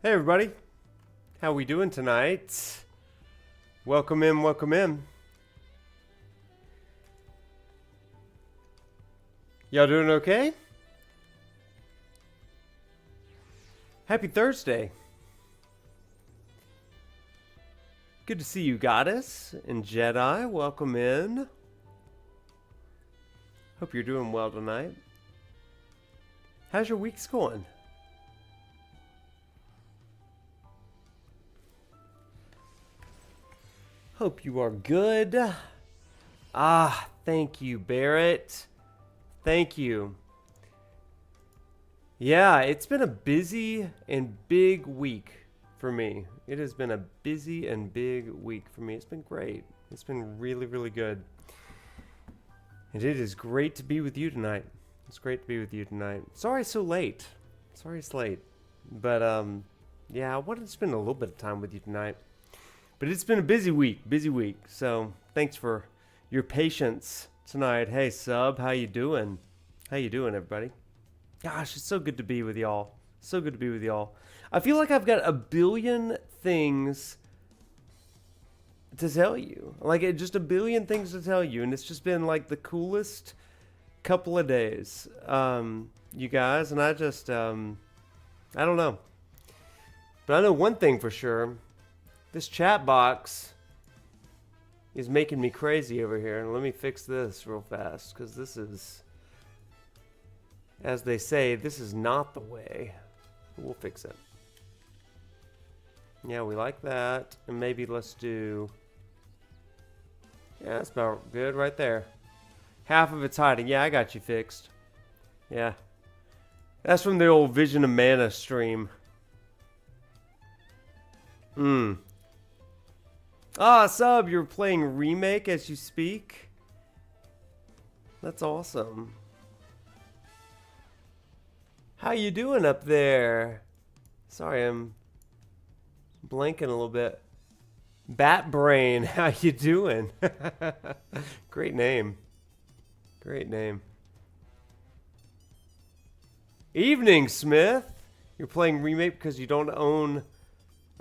Hey everybody, how we doing tonight? Welcome in, welcome in. Y'all doing okay? Happy Thursday. Good to see you, Goddess and Jedi. Welcome in. Hope you're doing well tonight. How's your week's going? Hope you are good. Thank you, Barrett. Thank you. Yeah, it's been a busy and big week for me. It has been a busy and big week for me. It's been great. It's been really, really good. And it is great to be with you tonight. It's great to be with you tonight. Sorry it's so late. Sorry it's late. But, yeah, I wanted to spend a little bit of time with you tonight. But it's been a busy week. So thanks for your patience tonight. Hey, Sub, how you doing? How you doing, everybody? Gosh, it's so good to be with y'all. So good to be with y'all. I feel like I've got a billion things to tell you. Like, just a billion things to tell you. And it's just been, like, the coolest couple of days. You guys, and I just, I don't know. But I know one thing for sure. This chat box is making me crazy over here. And let me fix this real fast, because this is, as they say, this is not the way. We'll fix it. Yeah, we like that. And maybe let's do, yeah, that's about good right there. Half of it's hiding. Yeah, I got you fixed. Yeah. That's from the old Vision of Mana stream. Sub, you're playing Remake as you speak? That's awesome. How you doing up there? Sorry, I'm blanking a little bit. Bat Brain, how you doing? Great name. Great name. Evening, Smith. You're playing Remake because you don't own...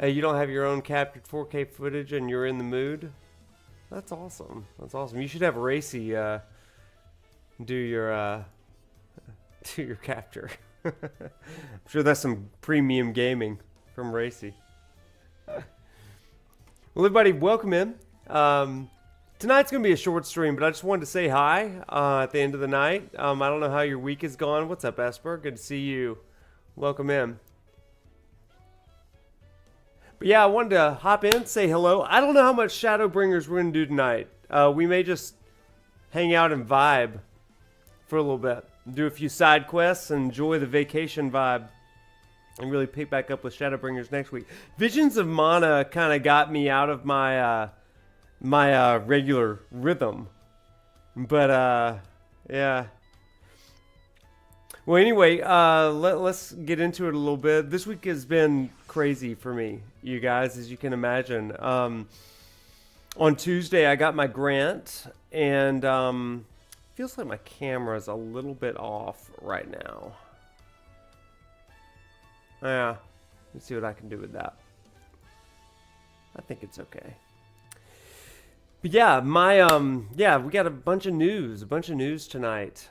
you don't have your own captured 4K footage and you're in the mood? That's awesome. That's awesome. You should have Racy do your capture. I'm sure that's some premium gaming from Racy. Well, everybody, welcome in. Tonight's going to be a short stream, but I just wanted to say hi at the end of the night. I don't know how your week is gone. What's up, Esper? Good to see you. Welcome in. But yeah, I wanted to hop in, say hello. I don't know how much Shadowbringers we're going to do tonight. We may just hang out and vibe for a little bit. Do a few side quests and enjoy the vacation vibe. And really pick back up with Shadowbringers next week. Visions of Mana kind of got me out of my my regular rhythm. But, yeah. Well, anyway, let's get into it a little bit. This week has been crazy for me, you guys, as you can imagine. On Tuesday, I got my grant, and feels like my camera is a little bit off right now. Yeah, let's see what I can do with that. I think it's okay. But yeah, yeah, we got a bunch of news tonight.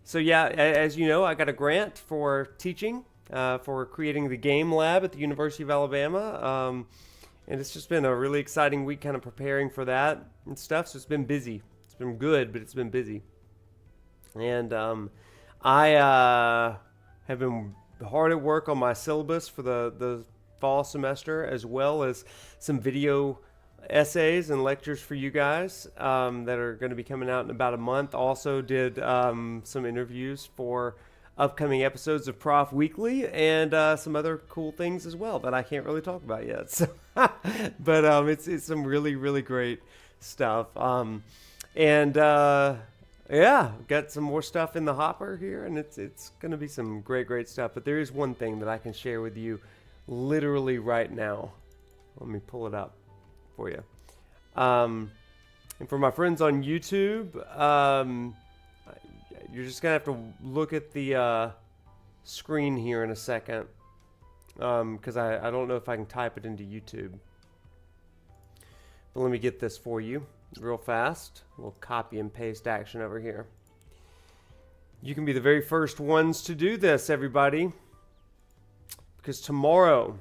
So yeah, as you know, I got a grant for teaching, for creating the game lab at the University of Alabama. And it's just been a really exciting week kind of preparing for that and stuff. So it's been busy. It's been good, but it's been busy. And I have been hard at work on my syllabus for the fall semester, as well as some video essays and lectures for you guys that are going to be coming out in about a month. Also did some interviews for upcoming episodes of Prof Weekly and some other cool things as well that I can't really talk about yet. So, but it's some really, really great stuff. Yeah, got some more stuff in the hopper here, and it's going to be some great stuff. But there is one thing that I can share with you literally right now. Let me pull it up for you. And for my friends on YouTube, you're just going to have to look at the screen here in a second. because I don't know if I can type it into YouTube. But let me get this for you real fast. We'll copy and paste action over here. You can be the very first ones to do this, everybody. Because tomorrow,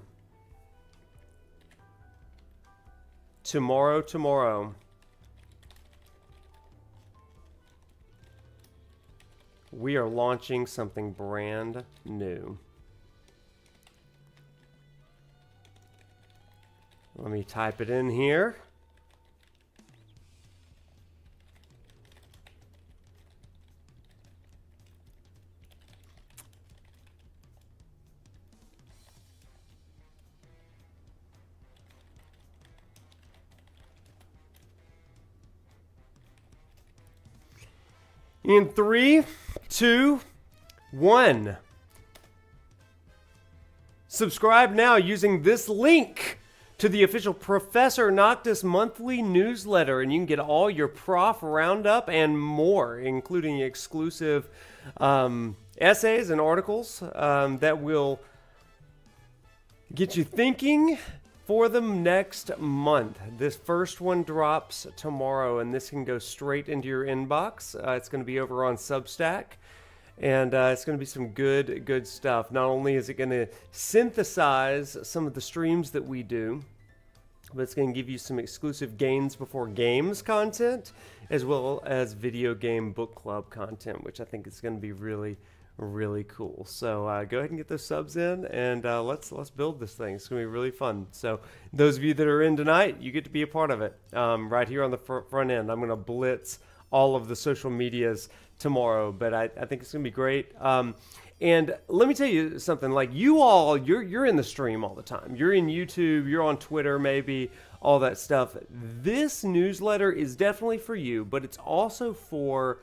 we are launching something brand new. Let me type it in here. In 3, 2, 1. Subscribe now using this link to the official Professor Noctis monthly newsletter, and you can get all your prof roundup and more, including exclusive essays and articles that will get you thinking for the next month. This first one drops tomorrow, and this can go straight into your inbox. It's going to be over on Substack, and it's going to be some good stuff. Not only is it going to synthesize some of the streams that we do, but it's going to give you some exclusive games before games content, as well as video game book club content, which I think is going to be really cool. So go ahead and get those subs in, and let's build this thing. It's gonna be really fun. So those of you that are in tonight, you get to be a part of it right here on the front end. I'm gonna blitz all of the social medias tomorrow, but I think it's gonna be great. And let me tell you something, like you all, you're in the stream all the time. You're in YouTube, you're on Twitter, maybe all that stuff. This newsletter is definitely for you, but it's also for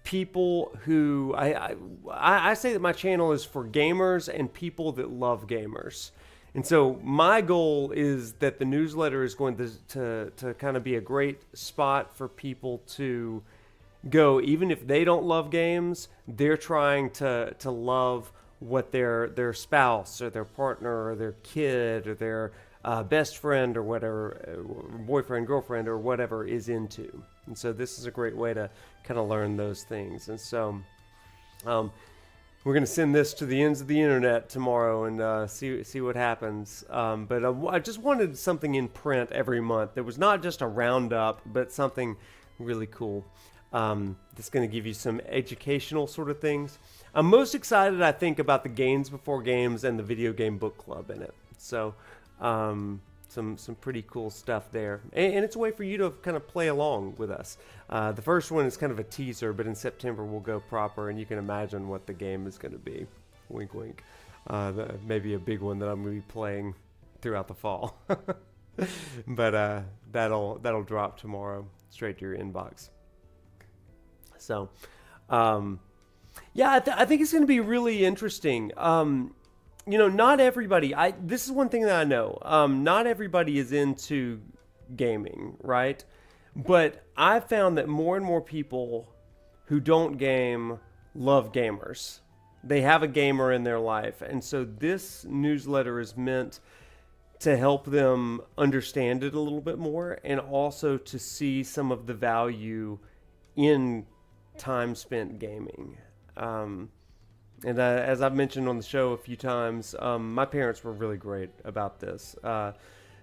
people who I say that my channel is for gamers and people that love gamers. And so my goal is that the newsletter is going to kind of be a great spot for people to go, even if they don't love games, they're trying to love what their spouse or their partner or their kid or their best friend or whatever, boyfriend, girlfriend or whatever is into. And so this is a great way to kind of learn those things. And so we're going to send this to the ends of the internet tomorrow and see what happens. But I just wanted something in print every month. There was not just a roundup, but something really cool that's going to give you some educational sort of things. I'm most excited, I think, about the games before games and the video game book club in it. So some pretty cool stuff there, and it's a way for you to kind of play along with us. The first one is kind of a teaser, but in September we'll go proper, and you can imagine what the game is going to be. Wink, wink. Maybe a big one that I'm going to be playing throughout the fall. But that'll drop tomorrow straight to your inbox. So, yeah, I think it's going to be really interesting. You know, not everybody, this is one thing that I know, not everybody is into gaming, right? But I found that more and more people who don't game love gamers. They have a gamer in their life. And so this newsletter is meant to help them understand it a little bit more, and also to see some of the value in time spent gaming. And as I've mentioned on the show a few times, my parents were really great about this.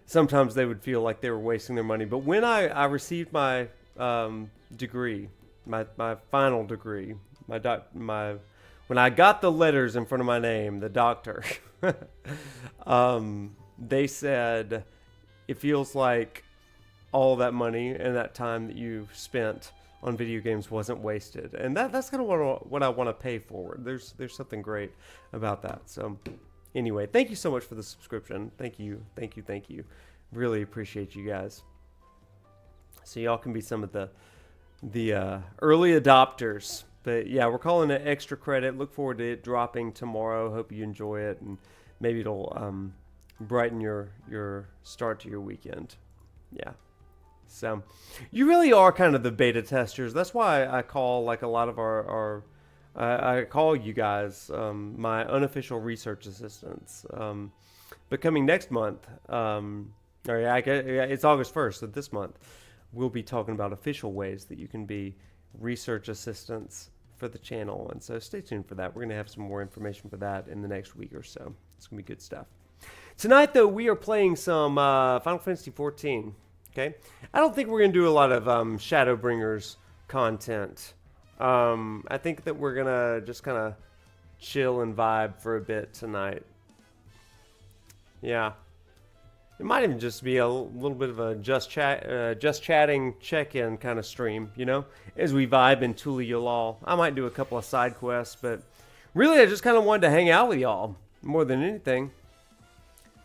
Sometimes they would feel like they were wasting their money. But when I received my degree, my final degree, when I got the letters in front of my name, the doctor, they said, it feels like all that money and that time that you've spent on video games wasn't wasted. And that's kind of what I want to pay forward. There's something great about that. So anyway, thank you so much for the subscription. Thank you. Really appreciate you guys. So y'all can be some of the early adopters. But yeah, we're calling it extra credit. Look forward to it dropping tomorrow. Hope you enjoy it, and maybe it'll brighten your start to your weekend. Yeah. So you really are kind of the beta testers. That's why I call like a lot of I call you guys my unofficial research assistants. But coming next month, it's August 1st, so this month, we'll be talking about official ways that you can be research assistants for the channel. And so stay tuned for that. We're going to have some more information for that in the next week or so. It's going to be good stuff. Tonight, though, we are playing some Final Fantasy XIV. Okay? I don't think we're going to do a lot of Shadowbringers content. I think that we're going to just kind of chill and vibe for a bit tonight. Yeah. It might even just be a little bit of a just chatting check-in kind of stream, you know, as we vibe in Tula Yalal. I might do a couple of side quests, but really I just kind of wanted to hang out with y'all more than anything.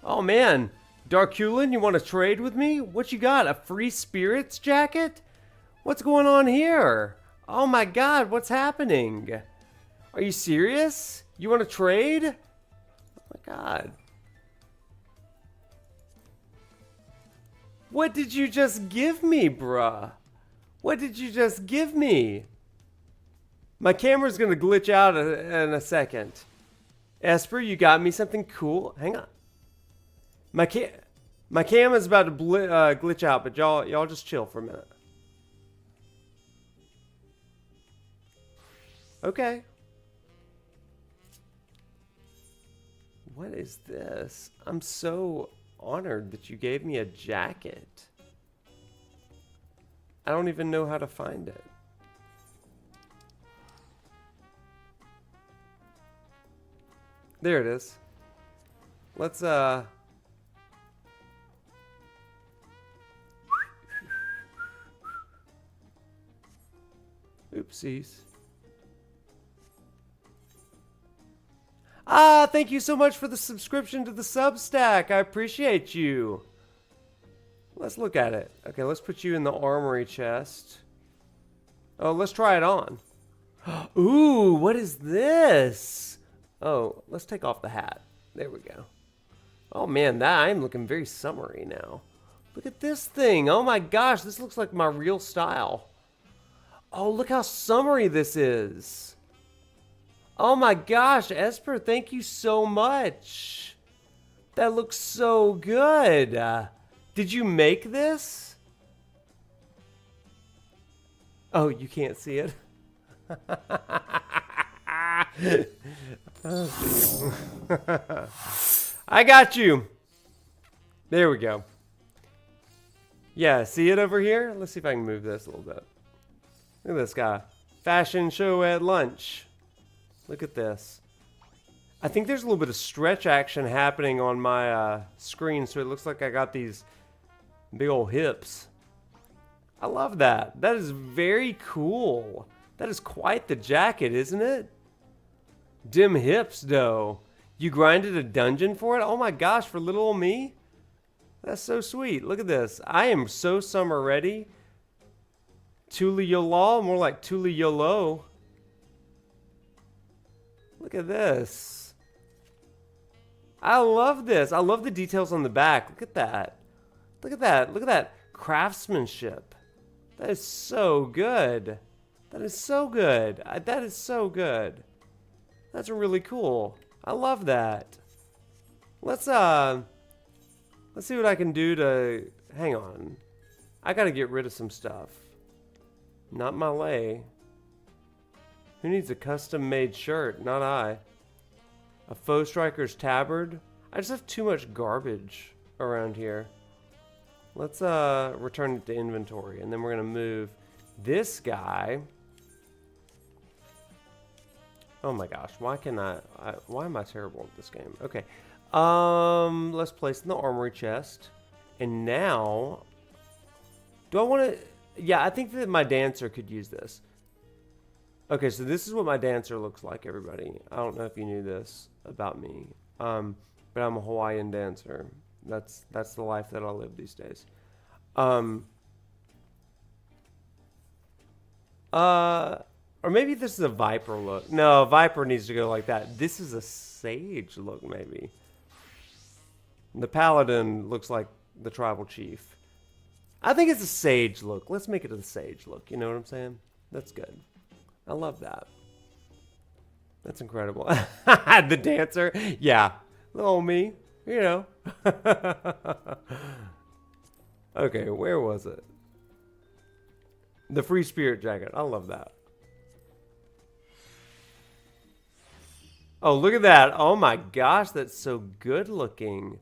Oh man, Darkulin, you want to trade with me? What you got? A free spirits jacket? What's going on here? Oh my god, what's happening? Are you serious? You want to trade? Oh my god. What did you just give me, bruh? What did you just give me? My camera's gonna glitch out in a second. Esper, you got me something cool. Hang on. My cam is about to glitch out, but y'all just chill for a minute. Okay. What is this? I'm so honored that you gave me a jacket. I don't even know how to find it. There it is. Let's oopsies. Ah, thank you so much for the subscription to the Substack. I appreciate you. Let's look at it. Okay, let's put you in the armory chest. Oh, let's try it on. Ooh, what is this? Oh, let's take off the hat. There we go. Oh man, I'm looking very summery now. Look at this thing. Oh my gosh, this looks like my real style. Oh, look how summery this is. Oh my gosh, Esper, thank you so much. That looks so good. Did you make this? Oh, you can't see it? I got you. There we go. Yeah, see it over here? Let's see if I can move this a little bit. Look at this guy. Fashion show at lunch. Look at this. I think there's a little bit of stretch action happening on my screen, so it looks like I got these big old hips. I love that. That is very cool. That is quite the jacket, isn't it? Dim hips, though. You grinded a dungeon for it? Oh my gosh, for little old me? That's so sweet. Look at this. I am so summer ready. Tula Yalal, more like Tula Yolo. Look at this. I love this. I love the details on the back. Look at that. Look at that. Look at that craftsmanship. That is so good. That is so good. That is so good. That's really cool. I love that. Let's see what I can do to... Hang on. I gotta get rid of some stuff. Not my lay. Who needs a custom-made shirt? Not I. A Foe Striker's tabard? I just have too much garbage around here. Let's return it to inventory, and then we're gonna move this guy. Oh my gosh, why am I terrible at this game? Okay. Let's place in the armory chest. And now, do I want to... Yeah, I think that my dancer could use this. Okay, so this is what my dancer looks like, everybody. I don't know if you knew this about me. But I'm a Hawaiian dancer. That's the life that I live these days. Or maybe this is a Viper look. No, Viper needs to go like that. This is a Sage look, maybe. The Paladin looks like the Tribal Chief. I think it's a Sage look. Let's make it a Sage look. You know what I'm saying? That's good. I love that. That's incredible. The dancer. Yeah. Little me. You know. Okay, where was it? The free spirit jacket. I love that. Oh, look at that. Oh my gosh, that's so good looking.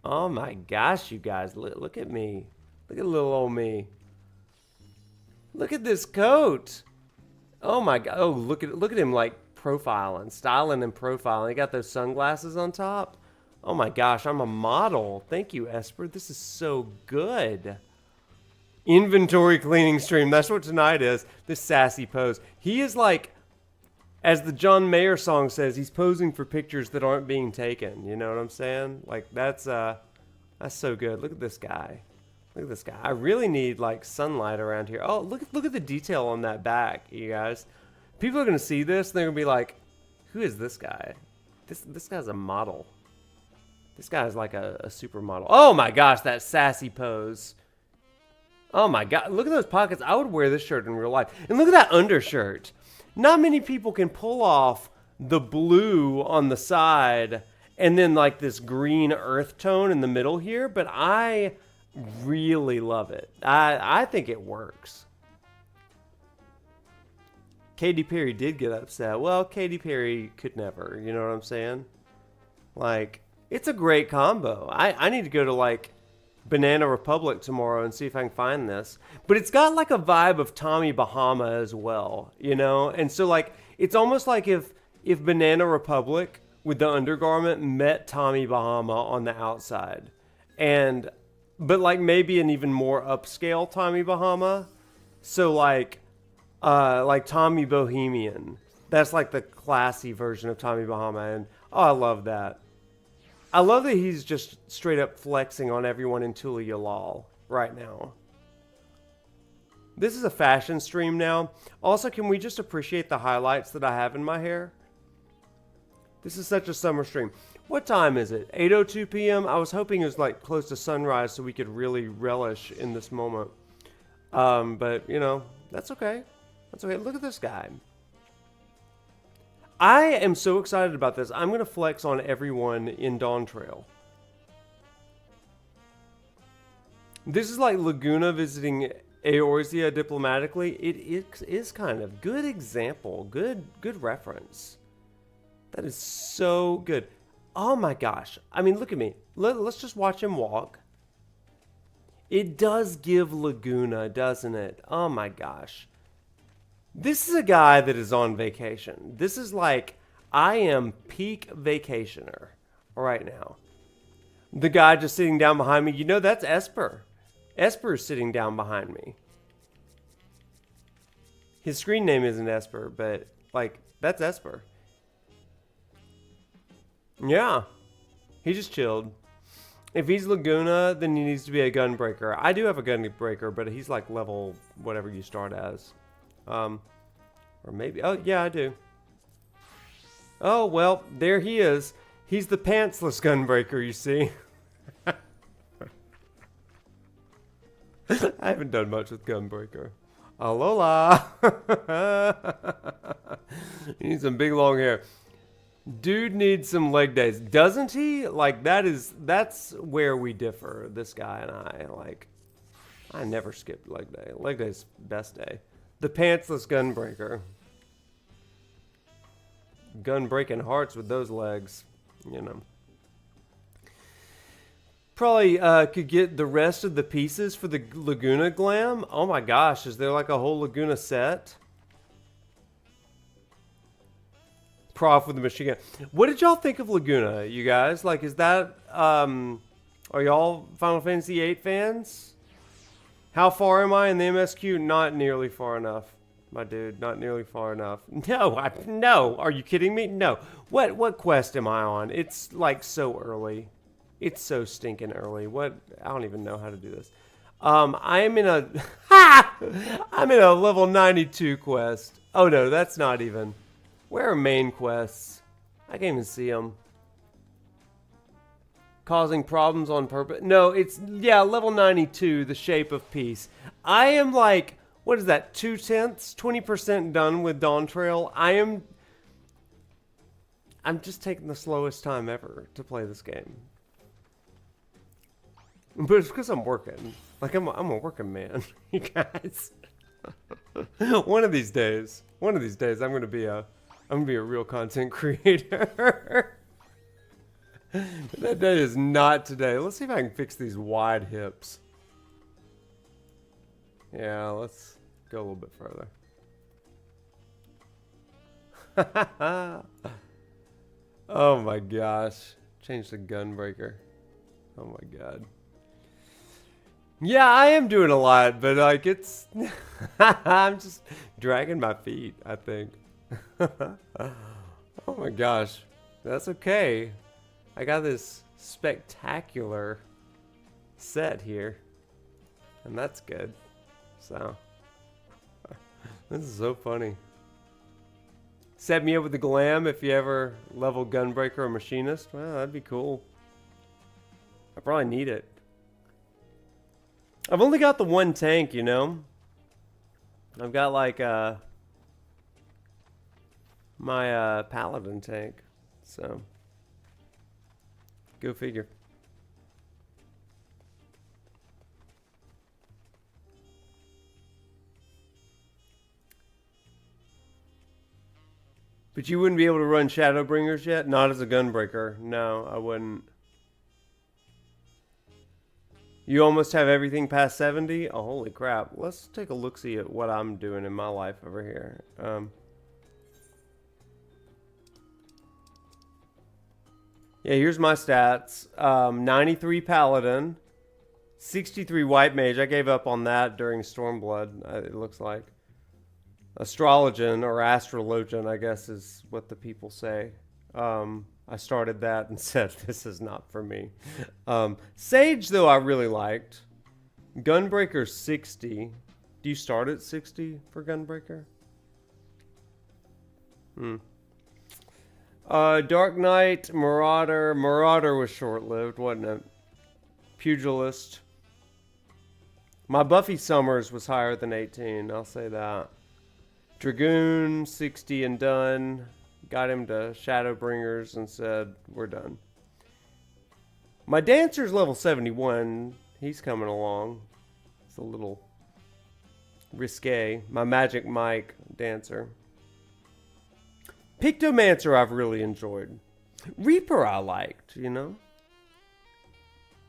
Oh my gosh, you guys. Look at me. Look at little old me. Look at this coat. Oh my god. Oh, look at him like profiling, styling and profiling. He got those sunglasses on top. Oh my gosh, I'm a model. Thank you, Esper. This is so good. Inventory cleaning stream. That's what tonight is. This sassy pose. He is like, as the John Mayer song says, he's posing for pictures that aren't being taken. You know what I'm saying? Like that's so good. Look at this guy. Look at this guy. I really need like sunlight around here. Oh, look at the detail on that back, you guys. People are gonna see this and they're gonna be like, who is this guy? This guy's a model. This guy's like a supermodel. Oh my gosh, that sassy pose. Oh my god, look at those pockets. I would wear this shirt in real life. And look at that undershirt. Not many people can pull off the blue on the side and then like this green earth tone in the middle here, but I really love it. I think it works. Katy Perry did get upset. Well, Katy Perry could never, you know what I'm saying? Like, it's a great combo. I need to go to like Banana Republic tomorrow and see if I can find this. But it's got like a vibe of Tommy Bahama as well, you know? And so like, it's almost like if Banana Republic with the undergarment met Tommy Bahama on the outside. But like maybe an even more upscale Tommy Bahama. So like Tommy Bohemian. That's like the classy version of Tommy Bahama. And oh, I love that. I love that he's just straight up flexing on everyone in Tula Yalal right now. This is a fashion stream now. Also, can we just appreciate the highlights that I have in my hair? This is such a summer stream. What time is it? 8:02 p.m.? I was hoping it was like close to sunrise so we could really relish in this moment. But, you know, that's okay. That's okay. Look at this guy. I am so excited about this. I'm going to flex on everyone in Dawntrail. This is like Laguna visiting Eorzea diplomatically. It is kind of good example. Good reference. That is so good. Oh my gosh. I mean, look at me. Let's just watch him walk. It does give Laguna, doesn't it? Oh my gosh. This is a guy that is on vacation. This is like, I am peak vacationer right now. The guy just sitting down behind me, you know, that's Esper. Esper is sitting down behind me. His screen name isn't Esper, but like, that's Esper. Yeah. He just chilled. If he's Laguna, then he needs to be a gunbreaker. I do have a gunbreaker, but he's like level whatever you start as. Or maybe, oh yeah, I do. Oh, well, there he is. He's the pantsless gunbreaker, you see. I haven't done much with gunbreaker. Alola. He needs some big long hair. Dude needs some leg days. Doesn't he? Like, that's where we differ, this guy and I. Like, I never skipped leg day. Leg day's best day. The pantsless gunbreaker. Gun breaking hearts with those legs, you know. Probably could get the rest of the pieces for the Laguna glam. Oh my gosh, is there like a whole Laguna set? Prof with the machine gun. What did y'all think of Laguna, you guys? Like, is that, are y'all Final Fantasy VIII fans? How far am I in the MSQ? Not nearly far enough, my dude. Not nearly far enough. No, no. Are you kidding me? No. What quest am I on? It's like so early. It's so stinking early. What? I don't even know how to do this. I'm in a I'm in a level 92 quest. Oh no, that's not even. Where are main quests? I can't even see them. Causing problems on purpose. No, it's, yeah, level 92, the shape of peace. I am like, what is that, 2/10, 20% done with Dawntrail. I'm just taking the slowest time ever to play this game. But it's because I'm working. Like, I'm a working man, you guys. One of these days, I'm gonna be a real content creator. That day is not today. Let's see if I can fix these wide hips. Yeah, let's go a little bit further. Oh my gosh. Change the gunbreaker. Oh my god. Yeah, I am doing a lot, but like it's... I'm just dragging my feet, I think. Oh my gosh. That's okay. I got this spectacular set here. And that's good. So. This is so funny. Set me up with the glam if you ever level gunbreaker or machinist. Well, that'd be cool. I probably need it. I've only got the one tank, you know. I've got like my paladin tank. So go figure. But you wouldn't be able to run Shadowbringers yet? Not as a gunbreaker. No, I wouldn't. You almost have everything past 70? Oh, holy crap. Let's take a look-see at what I'm doing in my life over here. Yeah, here's my stats. 93 Paladin. 63 White Mage. I gave up on that during Stormblood, it looks like. Astrologian, or Astrologian, I guess is what the people say. I started that and said, this is not for me. Sage, though, I really liked. Gunbreaker 60. Do you start at 60 for Gunbreaker? Dark Knight, Marauder. Marauder was short-lived, wasn't it? Pugilist. My Buffy Summers was higher than 18, I'll say that. Dragoon, 60 and done. Got him to Shadowbringers and said, we're done. My Dancer's level 71. He's coming along. It's a little risque. My Magic Mike Dancer. Pictomancer I've really enjoyed. Reaper I liked, you know.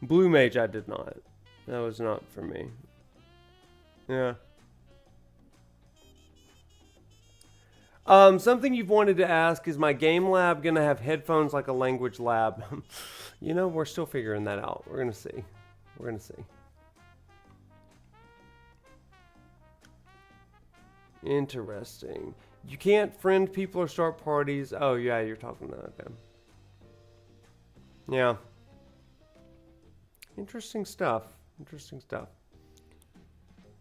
Blue Mage I did not. That was not for me. Yeah. Something you've wanted to ask, is my game lab going to have headphones like a language lab? You know, we're still figuring that out. We're going to see. We're going to see. Interesting. You can't friend people or start parties. Oh, yeah, you're talking about that. Okay. Yeah. Interesting stuff. Interesting stuff.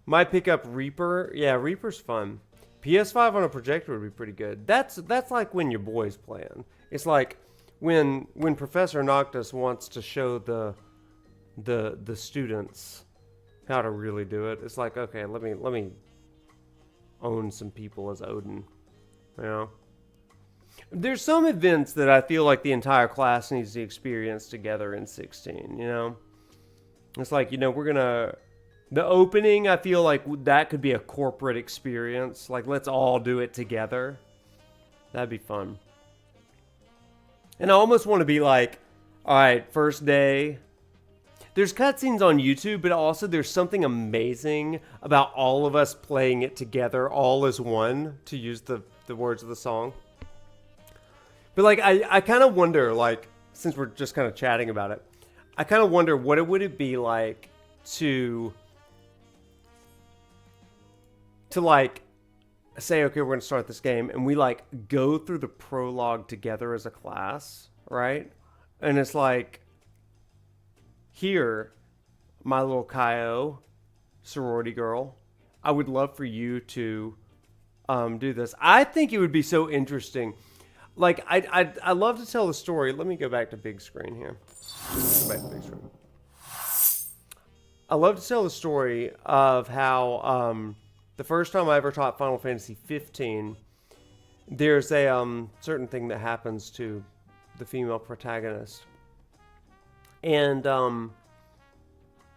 Might pick up Reaper. Yeah, Reaper's fun. PS5 on a projector would be pretty good. That's like when your boy's playing. It's like when Professor Noctis wants to show the students how to really do it. It's like, okay, let me own some people as Odin. You know? There's some events that I feel like the entire class needs to experience together in 16, you know? It's like, you know, we're gonna... The opening, I feel like that could be a corporate experience. Like, let's all do it together. That'd be fun. And I almost want to be like, all right, first day. There's cutscenes on YouTube, but also there's something amazing about all of us playing it together, all as one, to use the words of the song. But, like, I kind of wonder, like, since we're just kind of chatting about it, I kind of wonder what it would be like to like say, okay, we're gonna start this game, and we like go through the prologue together as a class, right? And it's like, here, my little Kaio, sorority girl, I would love for you to do this. I think it would be so interesting. Like, I love to tell the story. Let me go back to big screen here. Go back to big screen. I love to tell the story of how the first time I ever taught Final Fantasy XV, there's a certain thing that happens to the female protagonist. And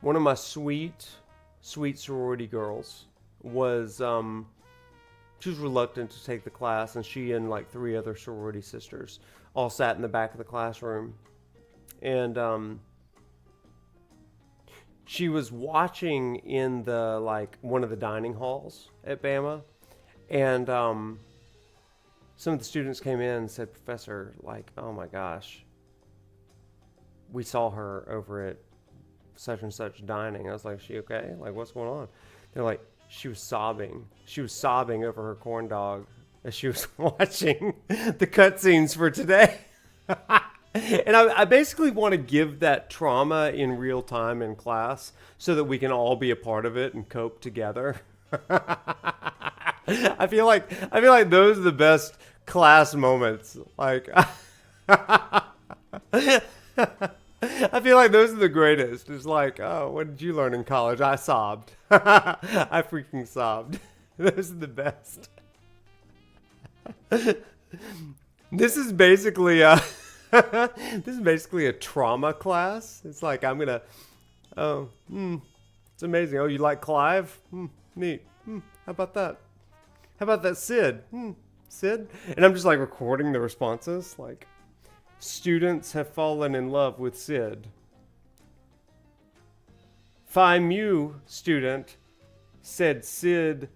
one of my sweet sorority girls was she was reluctant to take the class, and she and like 3 other sorority sisters all sat in the back of the classroom. And she was watching in the like one of the dining halls at Bama, and some of the students came in and said, "Professor, like, oh my gosh, we saw her over at such and such dining." I was like, "She okay? Like, what's going on?" They're like, she was sobbing. She was sobbing over her corn dog as she was watching the cutscenes for today. And I basically want to give that trauma in real time in class so that we can all be a part of it and cope together. I feel like those are the best class moments. Like I feel like those are the greatest. It's like, oh, what did you learn in college? I sobbed. I freaking sobbed. Those are the best. This is basically a trauma class. It's like I'm gonna, it's amazing. Oh, you like Clive? Neat. How about that? How about that Sid? Sid? And I'm just like recording the responses. Like, students have fallen in love with Sid. Phi Mu student said Sid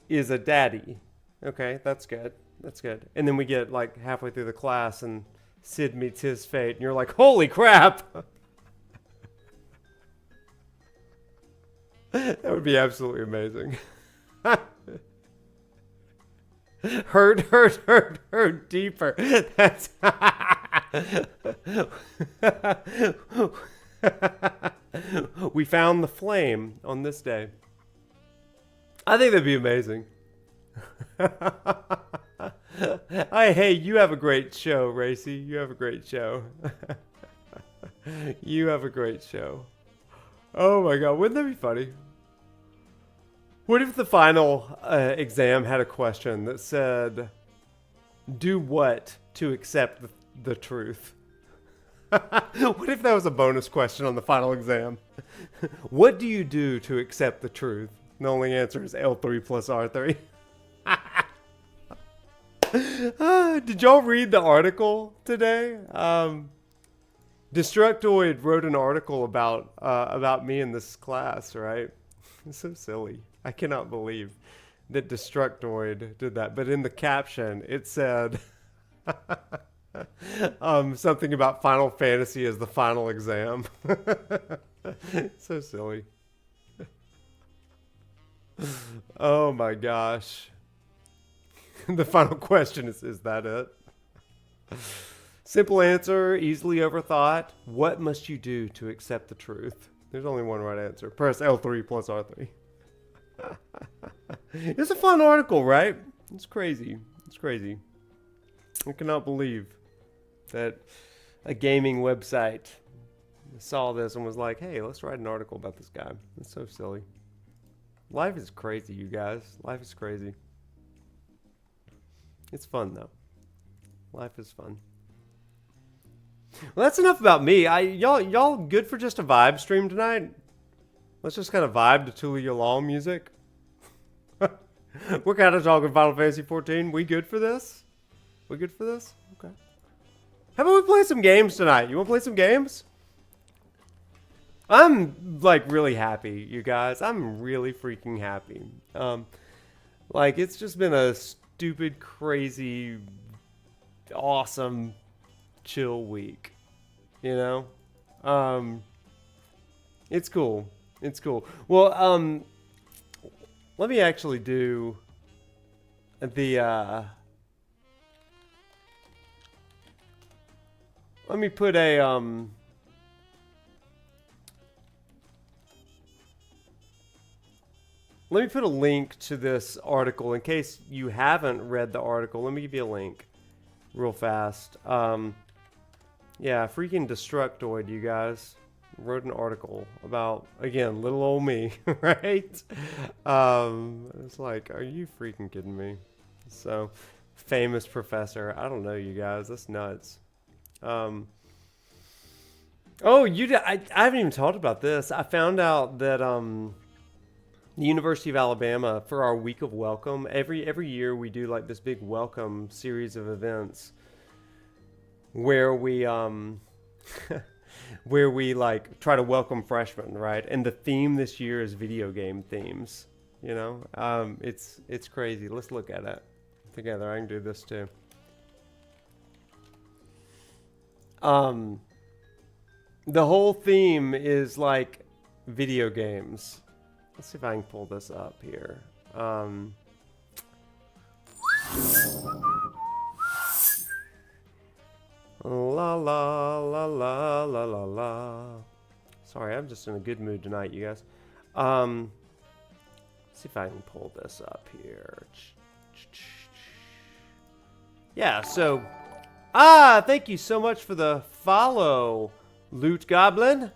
is a daddy. Okay, that's good. That's good. And then we get like halfway through the class and Sid meets his fate, and you're like, holy crap! That would be absolutely amazing. Hurt deeper. That's we found the flame on this day. I think that'd be amazing. Hey, you have a great show, Racy. You have a great show. You have a great show. Oh my god, wouldn't that be funny? What if the final exam had a question that said, do what to accept the truth? What if that was a bonus question on the final exam? What do you do to accept the truth? The only answer is L3 plus R3. Did y'all read the article today? Destructoid wrote an article about me in this class, right? It's so silly. I cannot believe that Destructoid did that. But in the caption, it said something about Final Fantasy as the final exam. So silly. Oh my gosh. The final question is that it? Simple answer, easily overthought. What must you do to accept the truth? There's only one right answer. Press L3 plus R3. It's a fun article, right? It's crazy. It's crazy. I cannot believe that a gaming website saw this and was like, hey, let's write an article about this guy. It's so silly. Life is crazy, you guys. Life is crazy. It's fun, though. Life is fun. Well, that's enough about me. Y'all good for just a vibe stream tonight? Let's just kind of vibe to Tula Yalal music. We're kind of talking Final Fantasy XIV. We good for this? We good for this? Okay. How about we play some games tonight? You want to play some games? I'm like really happy, you guys. I'm really freaking happy. Like it's just been a stupid, crazy, awesome, chill week. You know? It's cool. It's cool. Well, let me actually do the, let me put a, let me put a link to this article in case you haven't read the article. Let me give you a link real fast. Yeah, freaking Destructoid, you guys. Wrote an article about, again, little old me, right? It's like, are you freaking kidding me? So, Famous professor. I don't know, you guys. That's nuts. Oh, I haven't even talked about this. I found out that the University of Alabama, for our week of welcome, every year we do like this big welcome series of events where we where we like try to welcome freshmen, right? And the theme this year is video game themes. You know, it's crazy. Let's look at it together. I can do this too. The whole theme is like video games. Let's see if I can pull this up here. La la la la la la la. Sorry, I'm just in a good mood tonight, you guys. Let's see if I can pull this up here. Yeah, so thank you so much for the follow, Loot Goblin.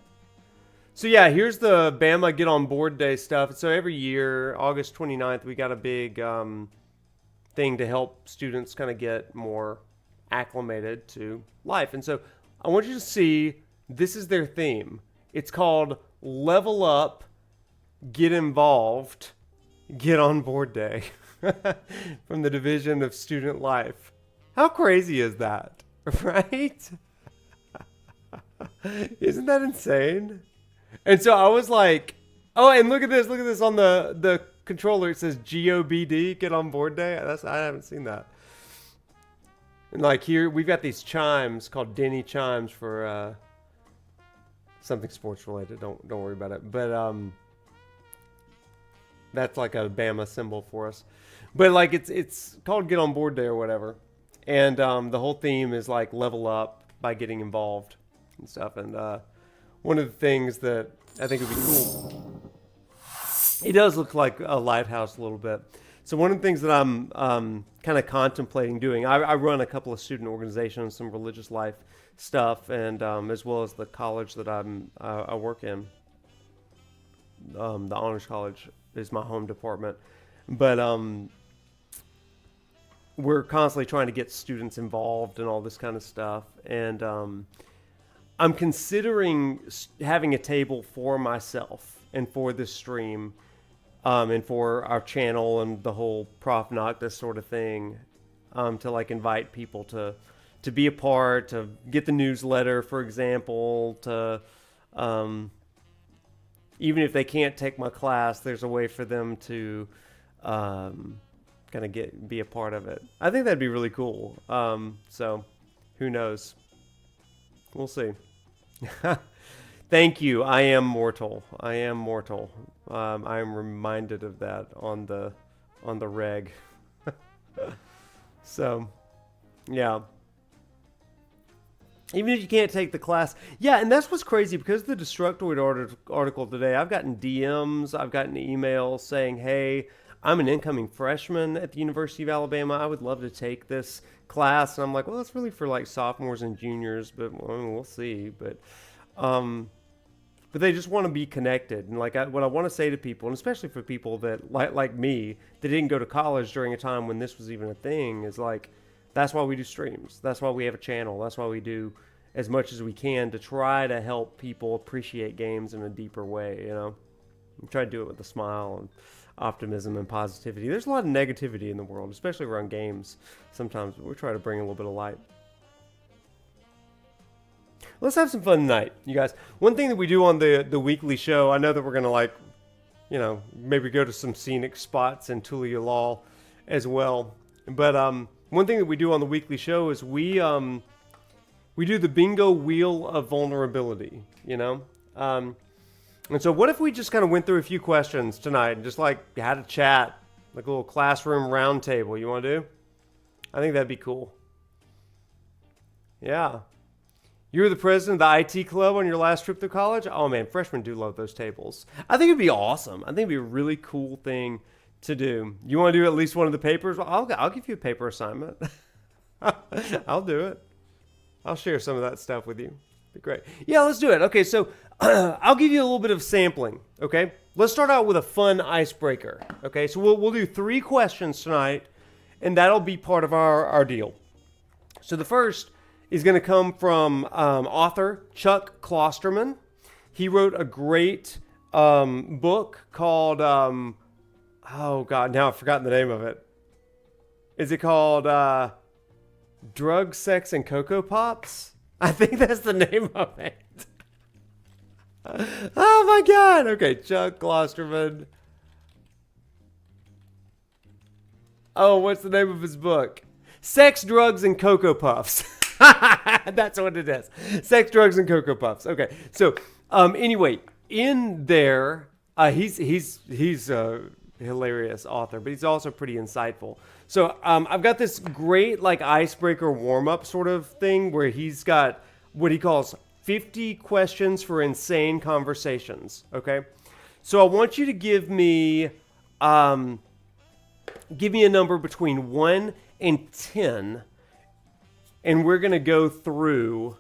So yeah, here's the Bama Get On Board Day stuff. So every year, August 29th, we got a big thing to help students kind of get more acclimated to life. And so I want you to see, this is their theme. It's called Level Up, Get Involved, Get On Board Day from the Division of Student Life. How crazy is that, right? Isn't that insane? And so I was like, oh, and look at this on the controller. It says GOBD, Get On Board Day. I haven't seen that. And like here, we've got these chimes called Denny chimes for something sports related. Don't worry about it. But that's like a Bama symbol for us. But like it's called Get On Board Day or whatever. And the whole theme is like level up by getting involved and stuff. And one of the things that I think would be cool, it does look like a lighthouse a little bit. So one of the things that I'm kind of contemplating doing, I run a couple of student organizations, some religious life stuff, and as well as the college that I work in. The Honors College is my home department. But we're constantly trying to get students involved and all this kind of stuff. And I'm considering having a table for myself and for this stream and for our channel and the whole Prof Noctis sort of thing to like invite people to be a part, to get the newsletter, for example, to even if they can't take my class, there's a way for them to kind of be a part of it. I think that'd be really cool. So who knows? We'll see. Thank you. I am mortal. I am mortal. I am reminded of that on the reg. So, yeah. Even if you can't take the class. Yeah, and that's what's crazy. Because of the Destructoid article today, I've gotten DMs, I've gotten emails saying, hey, I'm an incoming freshman at the University of Alabama. I would love to take this class. And I'm like, well, that's really for like sophomores and juniors, but we'll see. But they just want to be connected. And like what I want to say to people, and especially for people that like me, that didn't go to college during a time when this was even a thing, is like, that's why we do streams. That's why we have a channel. That's why we do as much as we can to try to help people appreciate games in a deeper way, you know? We try to do it with a smile and optimism and positivity. There's a lot of negativity in the world, especially around games sometimes, but we try to bring a little bit of light. Let's have some fun tonight, you guys. One thing that we do on the weekly show, I know that we're going to like, you know, maybe go to some scenic spots in Tulia as well. But one thing that we do on the weekly show is we do the bingo wheel of vulnerability, you know? And so what if we just kind of went through a few questions tonight and just like had a chat, like a little classroom round table? You want to do? I think that'd be cool. Yeah. You were the president of the IT club on your last trip to college? Oh man, freshmen do love those tables. I think it'd be awesome. I think it'd be a really cool thing to do. You want to do at least one of the papers? I'll give you a paper assignment. I'll do it. I'll share some of that stuff with you. Be great. Yeah, let's do it. Okay, so I'll give you a little bit of sampling. Okay, let's start out with a fun icebreaker. Okay, so we'll do 3 questions tonight, and that'll be part of our deal. So the first is going to come from author Chuck Klosterman. He wrote a great book called, oh God, now I've forgotten the name of it. Is it called Drug, Sex, and Cocoa Pops? I think that's the name of it. Oh my God. Okay, Chuck Klosterman. Oh, what's the name of his book? Sex, Drugs, and Cocoa Puffs. That's what it is. Sex, Drugs, and Cocoa Puffs. Okay, so anyway, in there, he's a hilarious author, but he's also pretty insightful. So I've got this great like icebreaker warm-up sort of thing where he's got what he calls 50 questions for insane conversations. Okay, so I want you to give me a number between 1 and 10, and we're going to go through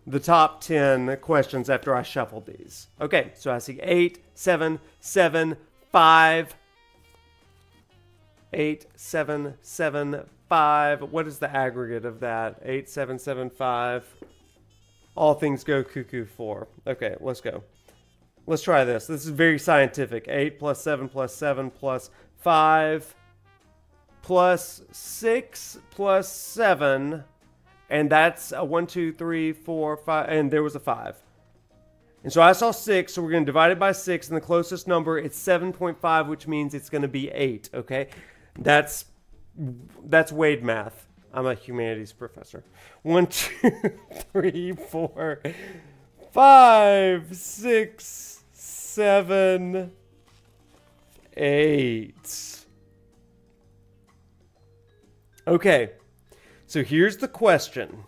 the top 10 questions after I shuffle these. Okay, so I see 8, 7, 7, 5. 8, 7, 7, 5. What is the aggregate of that? 8, 7, 7, 5. All things go cuckoo 4. Okay, let's go. Let's try this. This is very scientific. 8 plus 7 plus 7 plus 5 plus 6 plus 7. And that's a 1, 2, 3, 4, 5. And there was a 5. And so I saw 6, so we're going to divide it by 6. And the closest number, it's 7.5, which means it's going to be 8, okay? That's Wade math. I'm a humanities professor. 1, 2, 3, 4, 5, 6, 7, 8. Okay, so here's the question.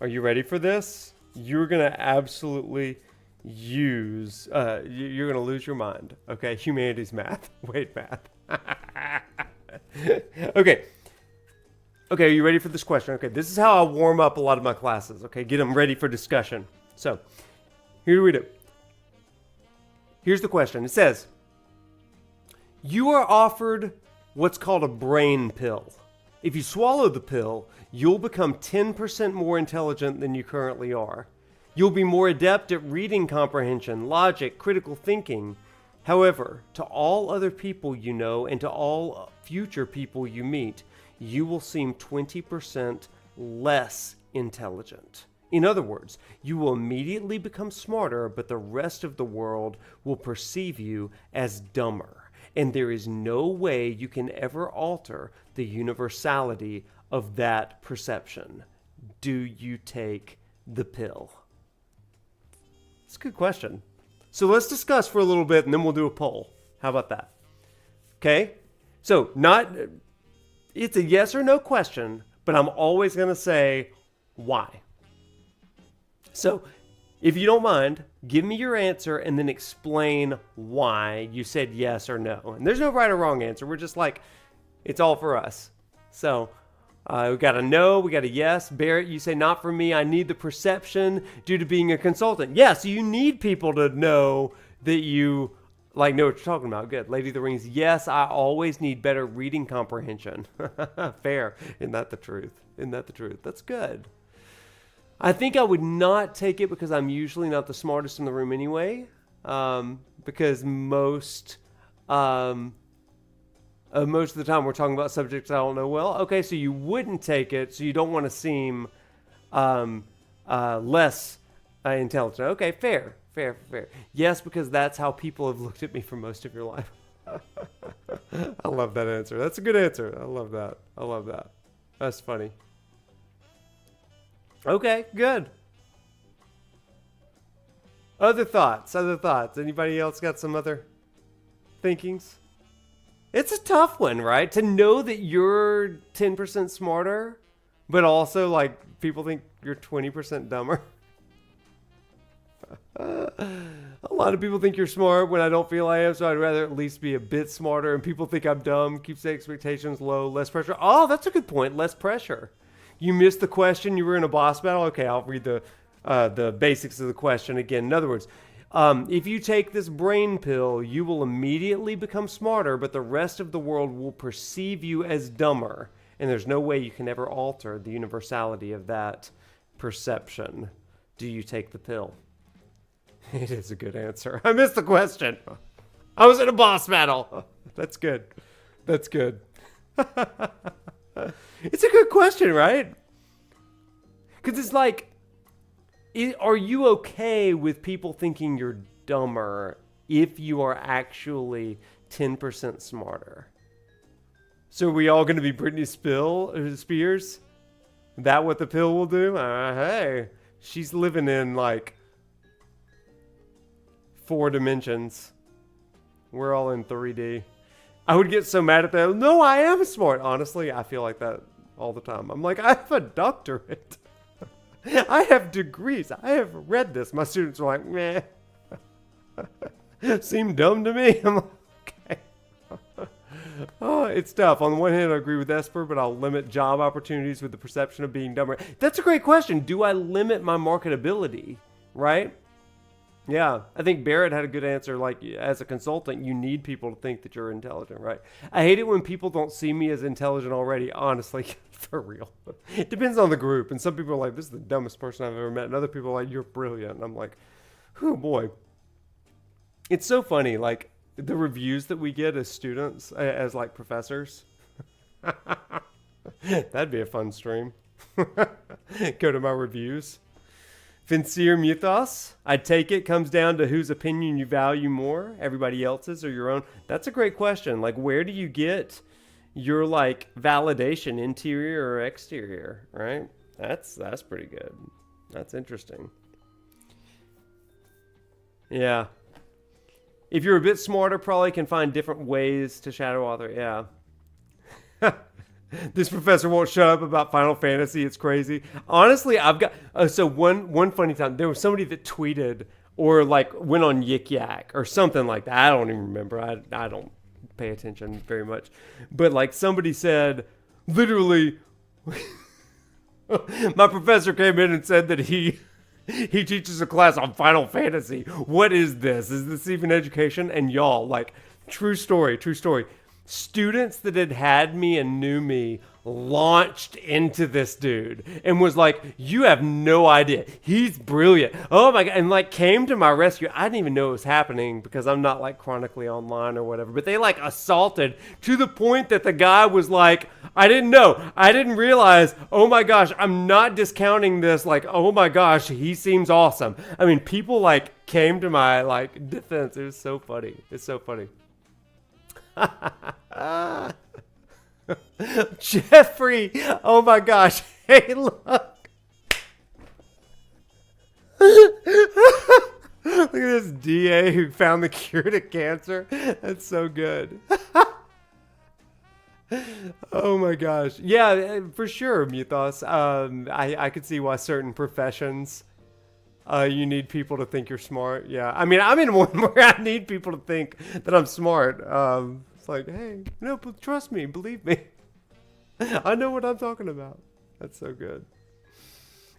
Are you ready for this? You're going to absolutely you're going to lose your mind. Okay, humanities math. Wade math. Okay, are you ready for this question? Okay, this is how I warm up a lot of my classes. Okay, get them ready for discussion. So, here we go. Here's the question. It says, you are offered what's called a brain pill. If you swallow the pill, you'll become 10% more intelligent than you currently are. You'll be more adept at reading comprehension, logic, critical thinking. However, to all other people you know and to all future people you meet, you will seem 20% less intelligent. In other words, you will immediately become smarter, but the rest of the world will perceive you as dumber. And there is no way you can ever alter the universality of that perception. Do you take the pill? It's a good question. So let's discuss for a little bit and then we'll do a poll. How about that? Okay? So it's a yes or no question, but I'm always going to say why. So if you don't mind, give me your answer and then explain why you said yes or no. And there's no right or wrong answer. We're just like, it's all for us. So we got a no, we got a yes. Barrett, you say not for me. I need the perception due to being a consultant. Yeah, so you need people to know that you know what you're talking about. Good. Lady of the Rings, yes, I always need better reading comprehension. Fair. Isn't that the truth? Isn't that the truth? That's good. I think I would not take it because I'm usually not the smartest in the room anyway. Because most of the time we're talking about subjects I don't know well. Okay, so you wouldn't take it, so you don't want to seem less intelligent. Okay, fair. Yes, because that's how people have looked at me for most of your life. I love that answer. That's a good answer. I love that. That's funny. Okay, good. Other thoughts? Anybody else got some other thinkings? It's a tough one, right? To know that you're 10% smarter, but also like people think you're 20% dumber. A lot of people think you're smart when I don't feel I am, so I'd rather at least be a bit smarter. And people think I'm dumb. Keeps the expectations low, less pressure. Oh, that's a good point. Less pressure. You missed the question. You were in a boss battle. Okay, I'll read the basics of the question again. In other words, If you take this brain pill, you will immediately become smarter, but the rest of the world will perceive you as dumber. And there's no way you can ever alter the universality of that perception. Do you take the pill? It is a good answer. I missed the question. I was in a boss battle. That's good. That's good. It's a good question, right? Because it's like, are you okay with people thinking you're dumber if you are actually 10% smarter? So are we all going to be Britney Spears? That what the pill will do? Hey, she's living in like 4 dimensions. We're all in 3D. I would get so mad at that. No, I am smart. Honestly, I feel like that all the time. I'm like, I have a doctorate. I have degrees. I have read this. My students are like, meh. Seem dumb to me. I'm like, okay. Oh, it's tough. On the one hand, I agree with Esper, but I'll limit job opportunities with the perception of being dumber. That's a great question. Do I limit my marketability? Right? Yeah, I think Barrett had a good answer. Like, as a consultant, you need people to think that you're intelligent, right? I hate it when people don't see me as intelligent already, honestly, for real. It depends on the group, and some people are like, this is the dumbest person I've ever met, and other people are like, you're brilliant. And I'm like, oh boy. It's so funny, like, the reviews that we get as students, as like professors. That'd be a fun stream. Go to my reviews. Vincier Muthos, I take it comes down to whose opinion you value more, everybody else's or your own. That's a great question. Like, where do you get your like validation, interior or exterior, right? That's pretty good. That's interesting. Yeah. If you're a bit smarter, probably can find different ways to shadow author. Yeah. This professor won't shut up about Final Fantasy. It's crazy. Honestly, I've got... so one funny time, there was somebody that tweeted or like went on Yik Yak or something like that. I don't even remember. I don't pay attention very much. But like somebody said, literally, my professor came in and said that he teaches a class on Final Fantasy. What is this? Is this even education? And y'all, like, true story. Students that had me and knew me launched into this dude and was like, you have no idea. He's brilliant. Oh my God. And like came to my rescue. I didn't even know it was happening because I'm not like chronically online or whatever, but they like assaulted to the point that the guy was like, I didn't know. I didn't realize. Oh my gosh. I'm not discounting this. Like, oh my gosh, he seems awesome. I mean, people like came to my like defense. It was so funny. It's so funny. Jeffrey, oh my gosh. Hey, look. Look at this DA who found the cure to cancer. That's so good. Oh my gosh. Yeah, for sure, Muthos. I could see why certain professions you need people to think you're smart. Yeah. I mean, I'm in one where I need people to think that I'm smart. It's like, hey, no, trust me, believe me. I know what I'm talking about. That's so good.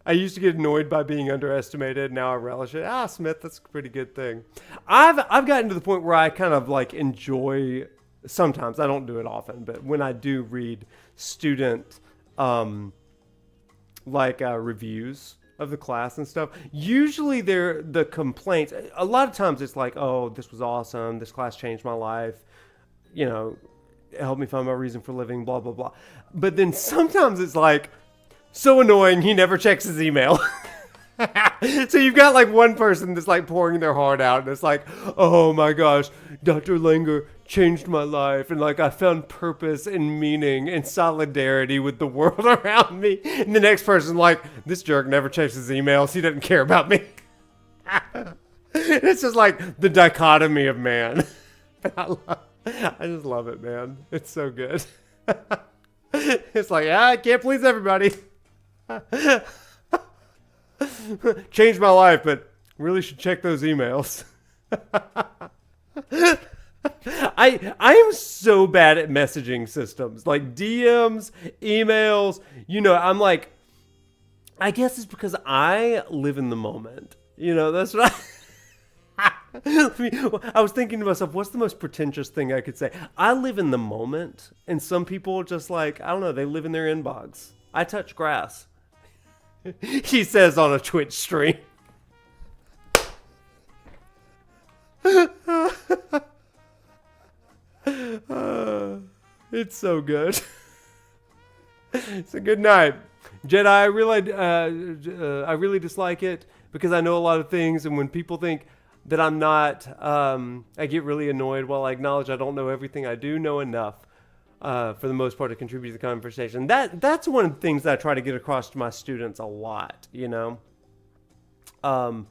I used to get annoyed by being underestimated. Now I relish it. Smith, that's a pretty good thing. I've gotten to the point where I kind of like enjoy, sometimes, I don't do it often, but when I do read student reviews of the class and stuff, usually they're the complaints. A lot of times it's like, oh, this was awesome. This class changed my life. You know, it helped me find my reason for living, blah, blah, blah. But then sometimes it's like, so annoying, he never checks his email. So you've got like one person that's like pouring their heart out and it's like, oh my gosh, Dr. Langer changed my life and like I found purpose and meaning and solidarity with the world around me. And the next person's like, this jerk never checks his emails. He doesn't care about me. It's just like the dichotomy of man. I just love it, man. It's so good. It's like, I can't please everybody. Changed my life, but really should check those emails. I am so bad at messaging systems, like DMs, emails. You know, I'm like, I guess it's because I live in the moment. You know, that's what I was thinking to myself, what's the most pretentious thing I could say? I live in the moment, and some people just like, I don't know, they live in their inbox. I touch grass. He says on a Twitch stream. It's so good. It's a good night. Jedi, I really dislike it because I know a lot of things, and when people think that I'm not, I get really annoyed. While I acknowledge I don't know everything, I do know enough for the most part to contribute to the conversation. That's one of the things that I try to get across to my students a lot, you know. I'm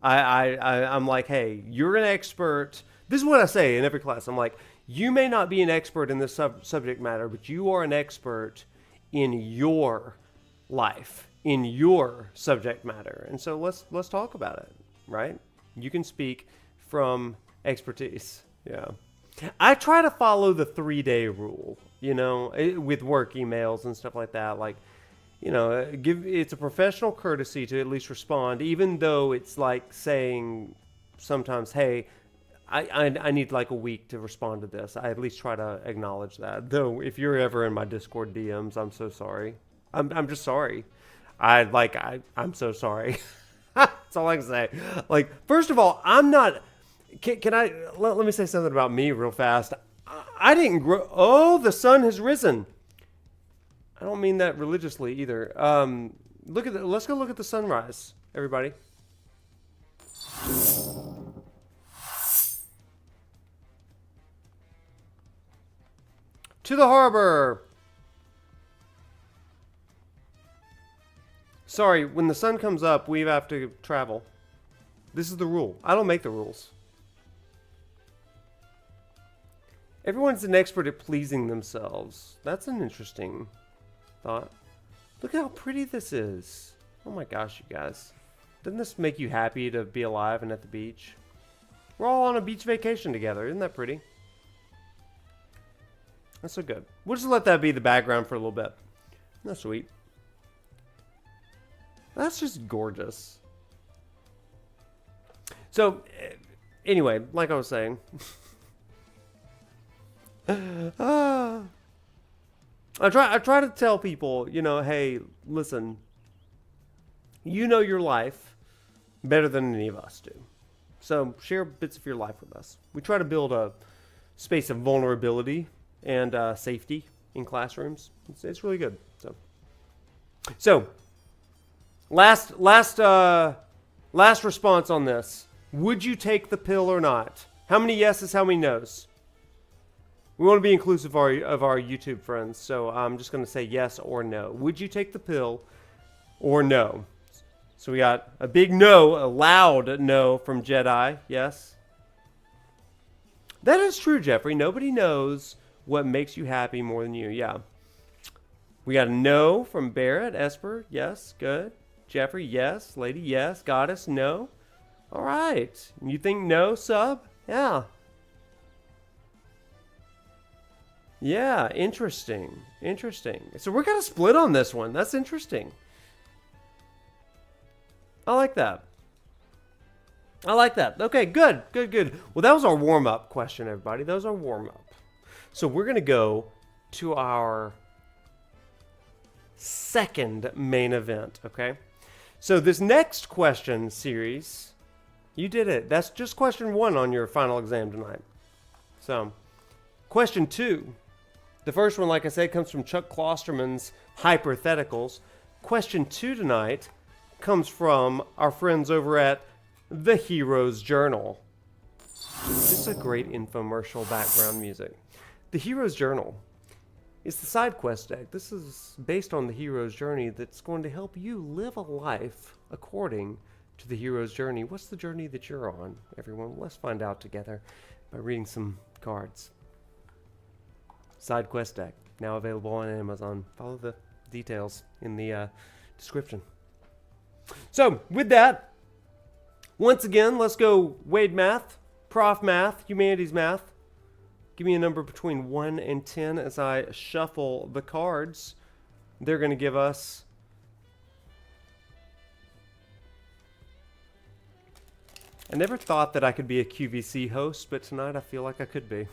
like, hey, you're an expert. This is what I say in every class. I'm like, you may not be an expert in this subject matter, but you are an expert in your life, in your subject matter. And so let's talk about it, right? You can speak from expertise. Yeah. I try to follow the 3-day rule, you know, with work emails and stuff like that. Like, you know, it's a professional courtesy to at least respond, even though it's like saying sometimes, hey, I need like a week to respond to this. I at least try to acknowledge that. Though if you're ever in my Discord DMs, I'm so sorry. I'm just sorry. I'm so sorry. That's all I can say. Like, first of all, I'm not. Can I let me say something about me real fast? I didn't grow. Oh, the sun has risen. I don't mean that religiously either. Let's go look at the sunrise, everybody. To the harbor. Sorry, when the sun comes up, we have to travel. This is the rule. I don't make the rules. Everyone's an expert at pleasing themselves. That's an interesting thought. Look how pretty this is. Oh my gosh, you guys. Doesn't this make you happy to be alive and at the beach? We're all on a beach vacation together. Isn't that pretty? That's so good. We'll just let that be the background for a little bit. That's sweet. That's just gorgeous. So, anyway, like I was saying. I try to tell people, you know, hey, listen. You know your life better than any of us do. So, share bits of your life with us. We try to build a space of vulnerability and safety in classrooms. It's really good. So last response on this. Would you take the pill or not? How many yeses? How many nos? We want to be inclusive of our YouTube friends, so I'm just going to say yes or no. Would you take the pill or no? So we got a big no, a loud no from Jedi. Yes. That is true, Jeffrey. Nobody knows what makes you happy more than you. Yeah. We got a no from Barrett. Esper, yes. Good. Jeffrey, yes. Lady, yes. Goddess, no. All right. You think no, sub? Yeah. Yeah, interesting. Interesting. So we're going to split on this one. That's interesting. I like that. I like that. Okay, good. Good, good. Well, that was our warm-up question, everybody. That was our warm-up. So we're going to go to our second main event, okay? So this next question series, you did it. That's just question 1 on your final exam tonight. So, question 2. The first one, like I said, comes from Chuck Klosterman's Hypotheticals. Question 2 tonight comes from our friends over at The Hero's Journal. This is a great infomercial background music. The Hero's Journal is the side quest deck. This is based on the hero's journey that's going to help you live a life according to the hero's journey. What's the journey that you're on, everyone? Let's find out together by reading some cards. Side quest deck, now available on Amazon. Follow the details in the description. So, with that, once again, let's go Wade Math, Prof Math, Humanities Math. Give me a number between 1 and 10 as I shuffle the cards. They're going to give us I never thought that I could be a QVC host, but tonight I feel like I could be.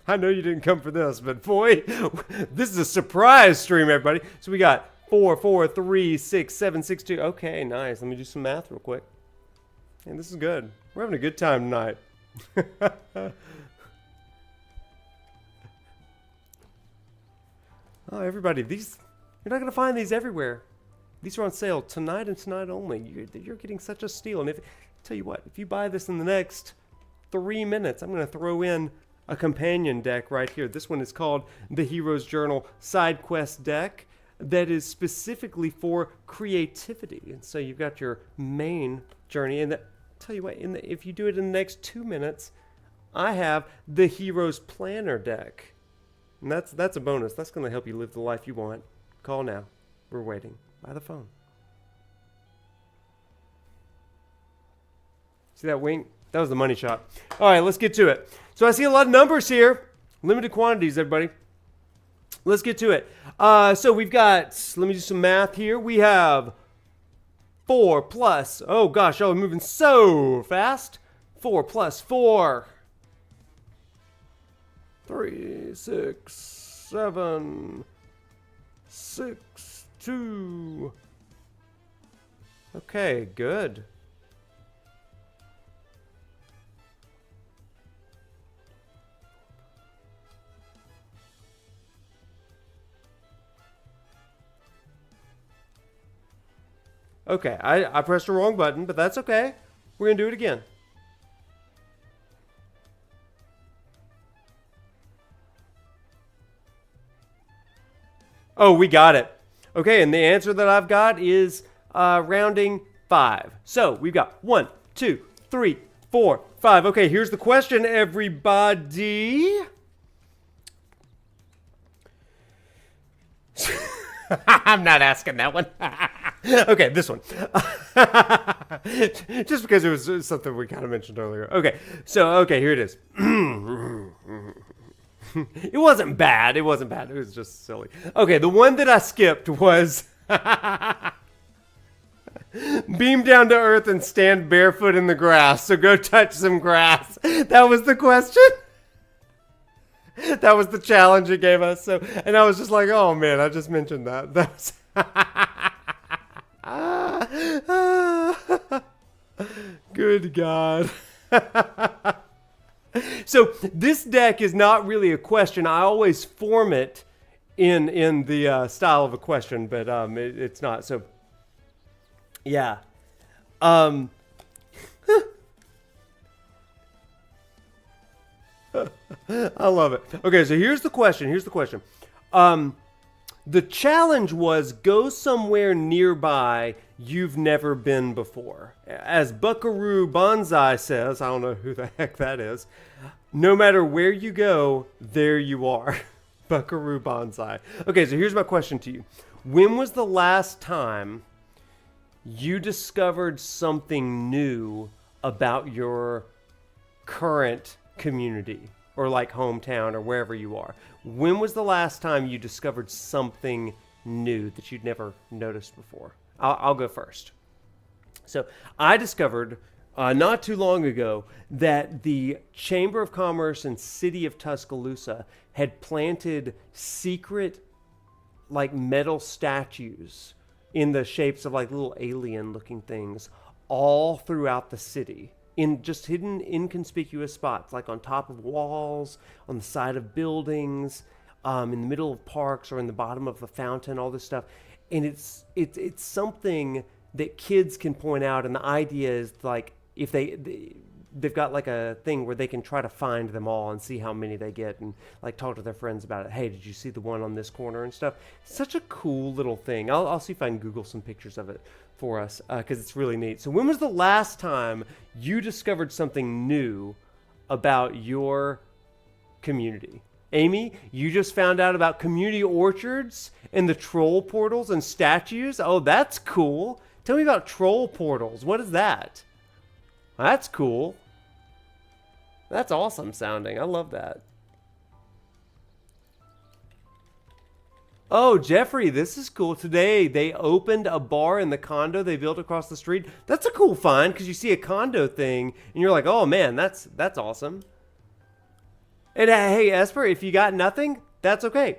I know you didn't come for this, but boy, this is a surprise stream, everybody. So we got 4, 4, 3, 6, 7, 6, 2. Okay, nice. Let me do some math real quick. And this is good. We're having a good time tonight. Oh, everybody, these, you're not going to find these everywhere. These are on sale tonight and tonight only. You're getting such a steal. And tell you what, if you buy this in the next 3 minutes, I'm going to throw in a companion deck right here. This one is called the Hero's Journal Side Quest deck that is specifically for creativity. And so you've got your main journey. And tell you what, if you do it in the next 2 minutes, I have the Hero's Planner deck. And that's a bonus. That's going to help you live the life you want. Call now. We're waiting by the phone. See that wink? That was the money shot. All right, let's get to it. So I see a lot of numbers here. Limited quantities, everybody. Let's get to it. So we've got, let me do some math here. We have 4 plus, oh gosh, we're moving so fast. 4 plus 4. 3, 6, 7, 6, 2. Okay, good. Okay, I pressed the wrong button, but that's okay. We're going to do it again. Oh, we got it. Okay, and the answer that I've got is rounding 5. So we've got 1, 2, 3, 4, 5. Okay, here's the question, everybody. I'm not asking that one. Okay, this one. Just because it was something we kind of mentioned earlier. Okay, so, okay, here it is. It wasn't bad. It wasn't bad. It was just silly. Okay, the one that I skipped was beam down to earth and stand barefoot in the grass. So go touch some grass. That was the question. That was the challenge it gave us. So, and I was just like, oh man, I just mentioned that. That was good God. So this deck is not really a question. I always form it in the style of a question, but it's not. So yeah. I love it. Okay, so here's the question. The challenge was go somewhere nearby you've never been before. As Buckaroo Banzai says, I don't know who the heck that is, no matter where you go, there you are. Buckaroo Banzai. Okay, so here's my question to you. When was the last time you discovered something new about your current community or like hometown or wherever you are? When was the last time you discovered something new that you'd never noticed before? I'll go first. So I discovered not too long ago that the Chamber of Commerce and City of Tuscaloosa had planted secret like metal statues in the shapes of like little alien looking things all throughout the city, in just hidden inconspicuous spots, like on top of walls, on the side of buildings, in the middle of parks, or in the bottom of a fountain, all this stuff. And it's something that kids can point out, and the idea is like if they've got like a thing where they can try to find them all and see how many they get, and like talk to their friends about it. Hey, did you see the one on this corner and stuff? Such a cool little thing. I'll see if I can Google some pictures of it for us, because it's really neat. So when was the last time you discovered something new about your community? Amy, you just found out about community orchards and the troll portals and statues. Oh, that's cool. Tell me about troll portals. What is that? That's cool. That's awesome sounding. I love that. Oh, Jeffrey, this is cool. Today they opened a bar in the condo they built across the street. That's a cool find because you see a condo thing and you're like, oh man, that's awesome. And hey, Esper, if you got nothing, that's okay.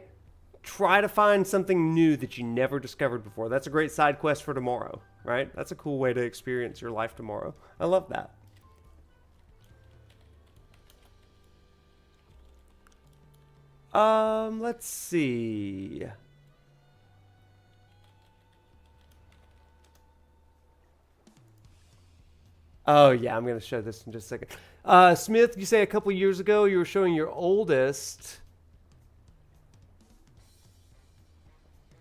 Try to find something new that you never discovered before. That's a great side quest for tomorrow, right? That's a cool way to experience your life tomorrow. I love that. Let's see. Oh yeah, I'm gonna show this in just a second. Smith, you say a couple years ago you were showing your oldest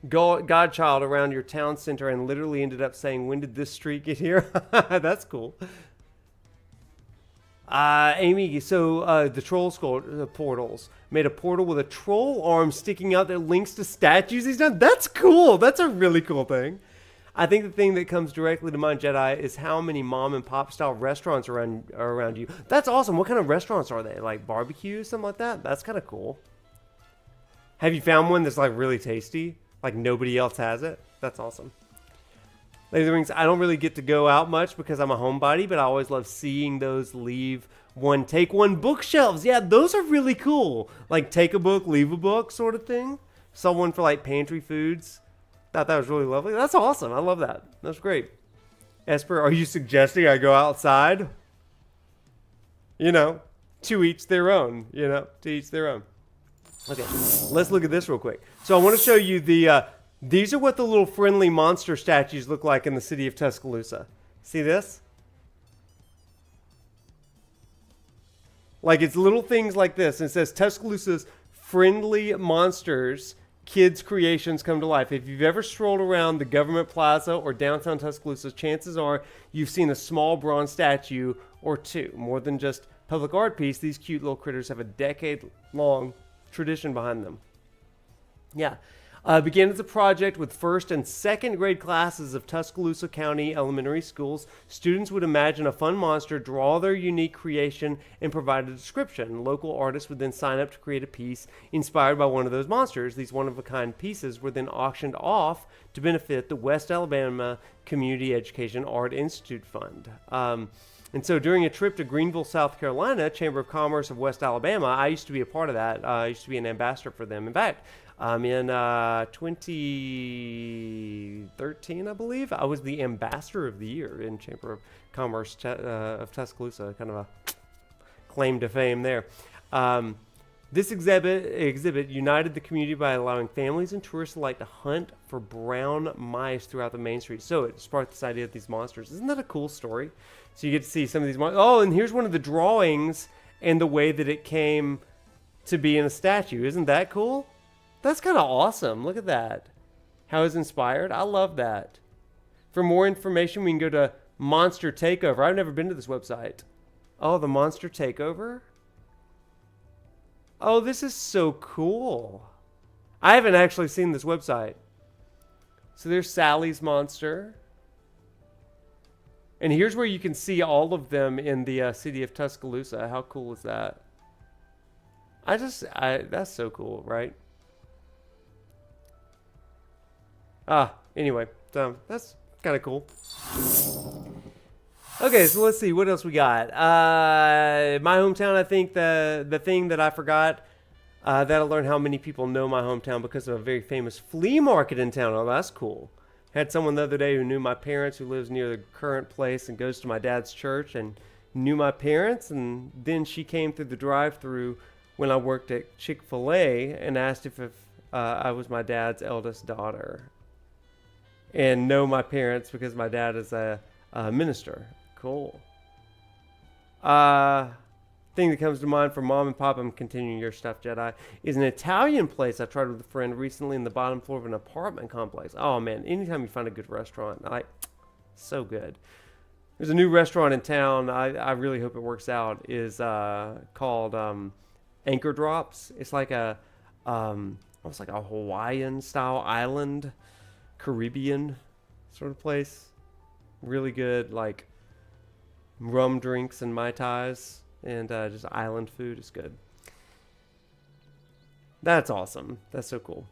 godchild around your town center and literally ended up saying, "When did this street get here?" That's cool. Amy, so the troll skull portals made a portal with a troll arm sticking out that links to statues he's done. That's cool. That's a really cool thing. I think the thing that comes directly to mind, Jedi, is how many mom and pop style restaurants are around you. That's awesome. What kind of restaurants are they? Like barbecue, something like that? That's kind of cool. Have you found one that's like really tasty? Like nobody else has it? That's awesome. Lady of the Rings, I don't really get to go out much because I'm a homebody, but I always love seeing those leave one, take one bookshelves. Yeah, those are really cool. Like take a book, leave a book sort of thing. Saw one for like pantry foods. Thought that was really lovely. That's awesome. I love that. That's great. Esper, are you suggesting I go outside? You know, to each their own. You know, to each their own. Okay, let's look at this real quick. So I want to show you the... these are what the little friendly monster statues look like in the city of Tuscaloosa. See this? Like it's little things like this. And it says Tuscaloosa's friendly monsters, kids' creations come to life. If you've ever strolled around the government plaza or downtown Tuscaloosa, chances are you've seen a small bronze statue or two. More than just public art piece, these cute little critters have a decade-long tradition behind them. Yeah. Began as a project with first and second grade classes of Tuscaloosa County elementary schools. Students would imagine a fun monster, draw their unique creation, and provide a description. Local artists would then sign up to create a piece inspired by one of those monsters. These one-of-a-kind pieces were then auctioned off to benefit the West Alabama Community Education Art Institute Fund. And so during a trip to Greenville, South Carolina, Chamber of Commerce of West Alabama, I used to be a part of that. I used to be an ambassador for them. In fact, in 2013, I believe, I was the ambassador of the year in Chamber of Commerce of Tuscaloosa. Kind of a claim to fame there. This exhibit united the community by allowing families and tourists alike to hunt for brown mice throughout the main street. So it sparked this idea of these monsters. Isn't that a cool story? So you get to see some of these monsters. Oh, and here's one of the drawings and the way that it came to be in a statue. Isn't that cool? That's kind of awesome. Look at that. How it's inspired. I love that. For more information, we can go to Monster Takeover. I've never been to this website. Oh, the Monster Takeover? Oh, this is so cool. I haven't actually seen this website. So there's Sally's Monster. And here's where you can see all of them in the city of Tuscaloosa. How cool is that? That's so cool, right? Anyway, so that's kind of cool. Okay, so let's see what else we got. My hometown, I think the thing that I forgot, that I learned how many people know my hometown because of a very famous flea market in town. Oh, that's cool. Had someone the other day who knew my parents, who lives near the current place and goes to my dad's church, and knew my parents, and then she came through the drive-thru when I worked at Chick-fil-A and asked if I was my dad's eldest daughter. And know my parents because my dad is a minister. Cool. Thing that comes to mind for mom and pop, I'm continuing your stuff, Jedi, is an Italian place I tried with a friend recently in the bottom floor of an apartment complex. Oh man, anytime you find a good restaurant, so good. There's a new restaurant in town. I really hope it works out. Is called Anchor Drops. It's like almost like a Hawaiian style island, Caribbean sort of place. Really good, like rum drinks and Mai Tais, and just island food is good. That's awesome. That's so cool.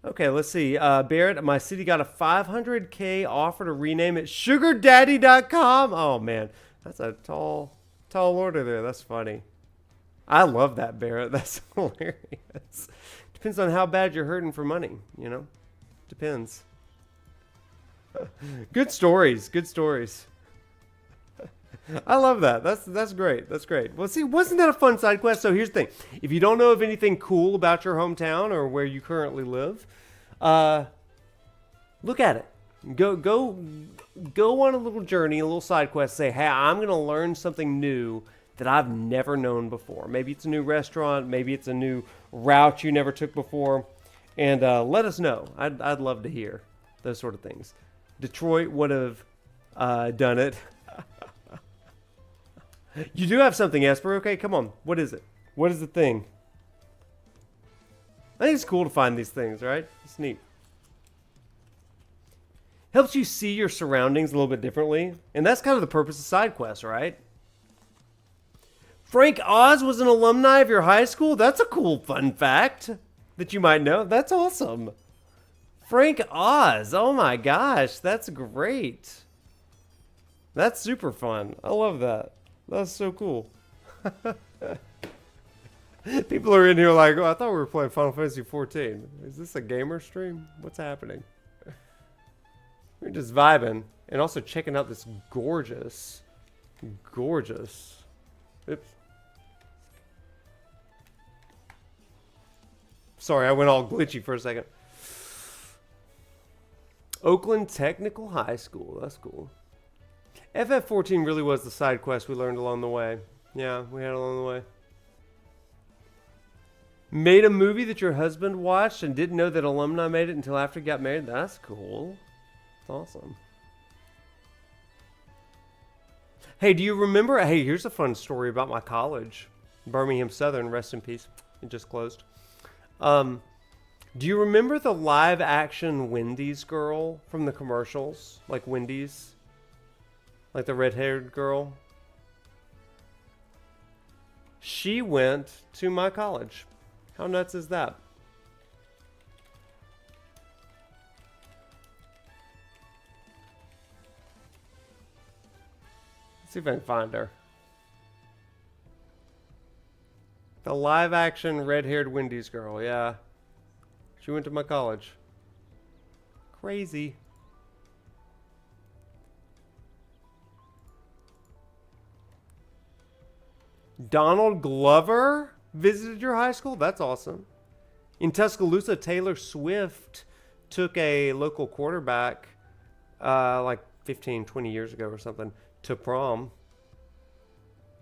Okay, let's see. Barrett, my city got a 500K offer to rename it sugardaddy.com. Oh, man. That's a tall order there. That's funny. I love that, Barrett. That's hilarious. Depends on how bad you're hurting for money, you know? Depends. Good stories. Good stories. I love that. That's great. That's great. Well, see, wasn't that a fun side quest? So here's the thing. If you don't know of anything cool about your hometown or where you currently live, look at it. Go on a little journey, a little side quest. Say, hey, I'm going to learn something new that I've never known before. Maybe it's a new restaurant. Maybe it's a new route you never took before. And let us know. I'd love to hear those sort of things. Detroit would have done it. You do have something, Esper. Okay, come on. What is it? What is the thing? I think it's cool to find these things, right? It's neat. Helps you see your surroundings a little bit differently. And that's kind of the purpose of side quests, right? Frank Oz was an alumni of your high school? That's a cool fun fact that you might know. That's awesome. Frank Oz. Oh my gosh. That's great. That's super fun. I love that. That's so cool. People are in here like, oh, I thought we were playing Final Fantasy XIV. Is this a gamer stream? What's happening? We're just vibing and also checking out this gorgeous. Oops. Sorry, I went all glitchy for a second. Oakland Technical High School. That's cool. FF14 really was the side quest we learned along the way. Yeah, we had along the way. Made a movie that your husband watched and didn't know that alumni made it until after he got married. That's cool. That's awesome. Hey, do you remember? Hey, here's a fun story about my college. Birmingham Southern, rest in peace. It just closed. Do you remember the live action Wendy's girl from the commercials? Like Wendy's? Like the red-haired girl? She went to my college. How nuts is that? Let's see if I can find her. The live-action red-haired Wendy's girl, yeah. She went to my college. Crazy. Donald Glover visited your high school? That's awesome. In Tuscaloosa, Taylor Swift took a local quarterback like 15, 20 years ago or something to prom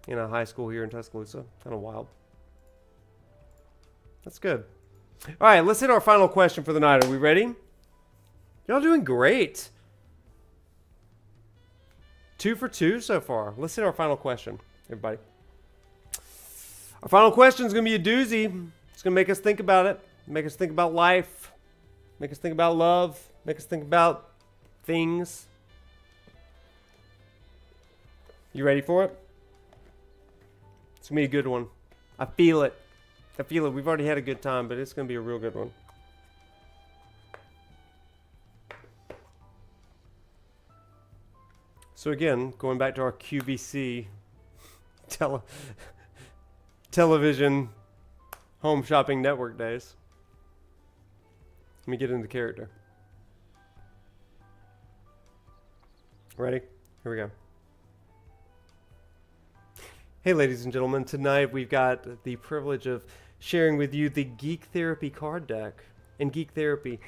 in a high school here in Tuscaloosa. Kind of wild. That's good. All right, let's hit our final question for the night. Are we ready? Y'all doing great. 2 for 2 so far. Let's hit our final question, everybody. Our final question is going to be a doozy. It's going to make us think about it. Make us think about life. Make us think about love. Make us think about things. You ready for it? It's going to be a good one. I feel it. I feel it. We've already had a good time, but it's going to be a real good one. So again, going back to our QVC television home shopping network days. Let me get into character. Ready? Here we go. Hey ladies and gentlemen, tonight we've got the privilege of sharing with you the Geek Therapy card deck. And Geek Therapy,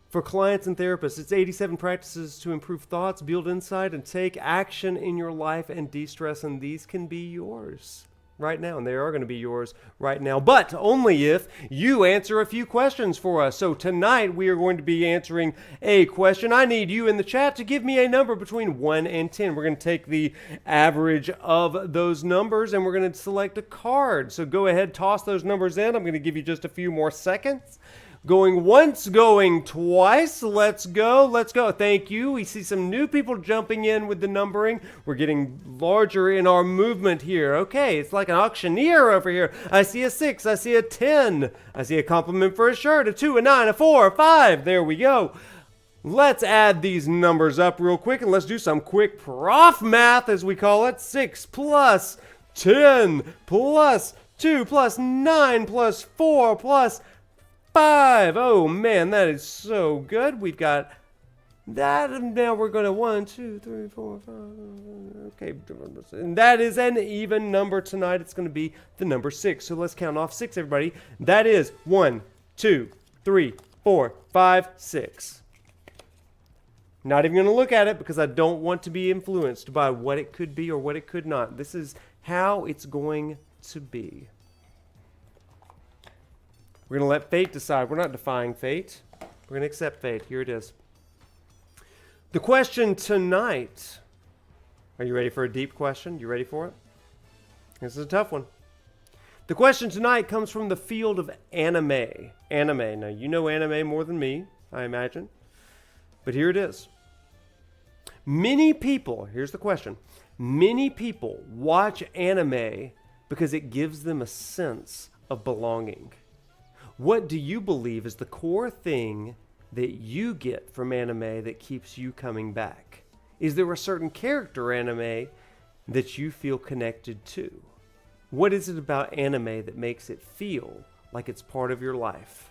for clients and therapists, it's 87 practices to improve thoughts, build insight, and take action in your life and de-stress, and these can be yours right now, and they are going to be yours right now, but only if you answer a few questions for us. So tonight we are going to be answering a question. I need you in the chat to give me a number between 1 and 10. We're going to take the average of those numbers and we're going to select a card. So go ahead, toss those numbers in. I'm going to give you just a few more seconds. Going once, going twice. Let's go. Let's go. Thank you. We see some new people jumping in with the numbering. We're getting larger in our movement here. Okay, it's like an auctioneer over here. I see a 6. I see a 10. I see a compliment for a shirt. A 2, a 9, a 4, a 5. There we go. Let's add these numbers up real quick and let's do some quick prof math, as we call it. 6 plus 10 plus 2 plus 9 plus 4 plus 5. Oh man, that is so good. We've got that, and now we're going to 1, 2, 3, 4, 5. Okay, and that is an even number tonight. It's going to be the number 6. So let's count off 6, everybody. That is 1, 2, 3, 4, 5, 6. Not even going to look at it because I don't want to be influenced by what it could be or what it could not. This is how it's going to be. We're going to let fate decide. We're not defying fate. We're going to accept fate. Here it is. The question tonight. Are you ready for a deep question? You ready for it? This is a tough one. The question tonight comes from the field of anime. Anime. Now, you know anime more than me, I imagine. But here it is. Many people, here's the question. Many people watch anime because it gives them a sense of belonging. What do you believe is the core thing that you get from anime that keeps you coming back? Is there a certain character anime that you feel connected to? What is it about anime that makes it feel like it's part of your life?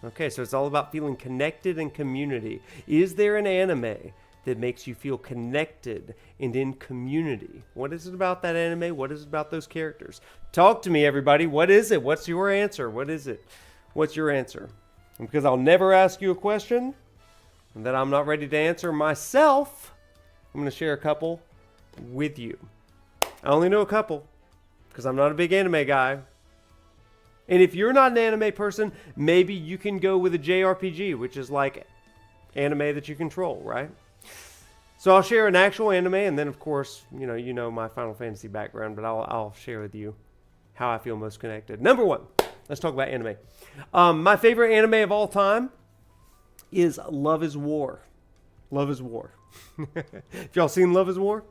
Okay, so it's all about feeling connected and community. Is there an anime that makes you feel connected and in community? What is it about that anime? What is it about those characters? Talk to me, everybody. What is it? What's your answer? What is it? What's your answer? And because I'll never ask you a question that I'm not ready to answer myself, I'm going to share a couple with you. I only know a couple because I'm not a big anime guy. And if you're not an anime person, maybe you can go with a JRPG, which is like anime that you control, right? So I'll share an actual anime, and then of course, you know my Final Fantasy background, but I'll share with you how I feel most connected. Number 1, let's talk about anime. My favorite anime of all time is Love is War. Love is War. Have y'all seen Love is War?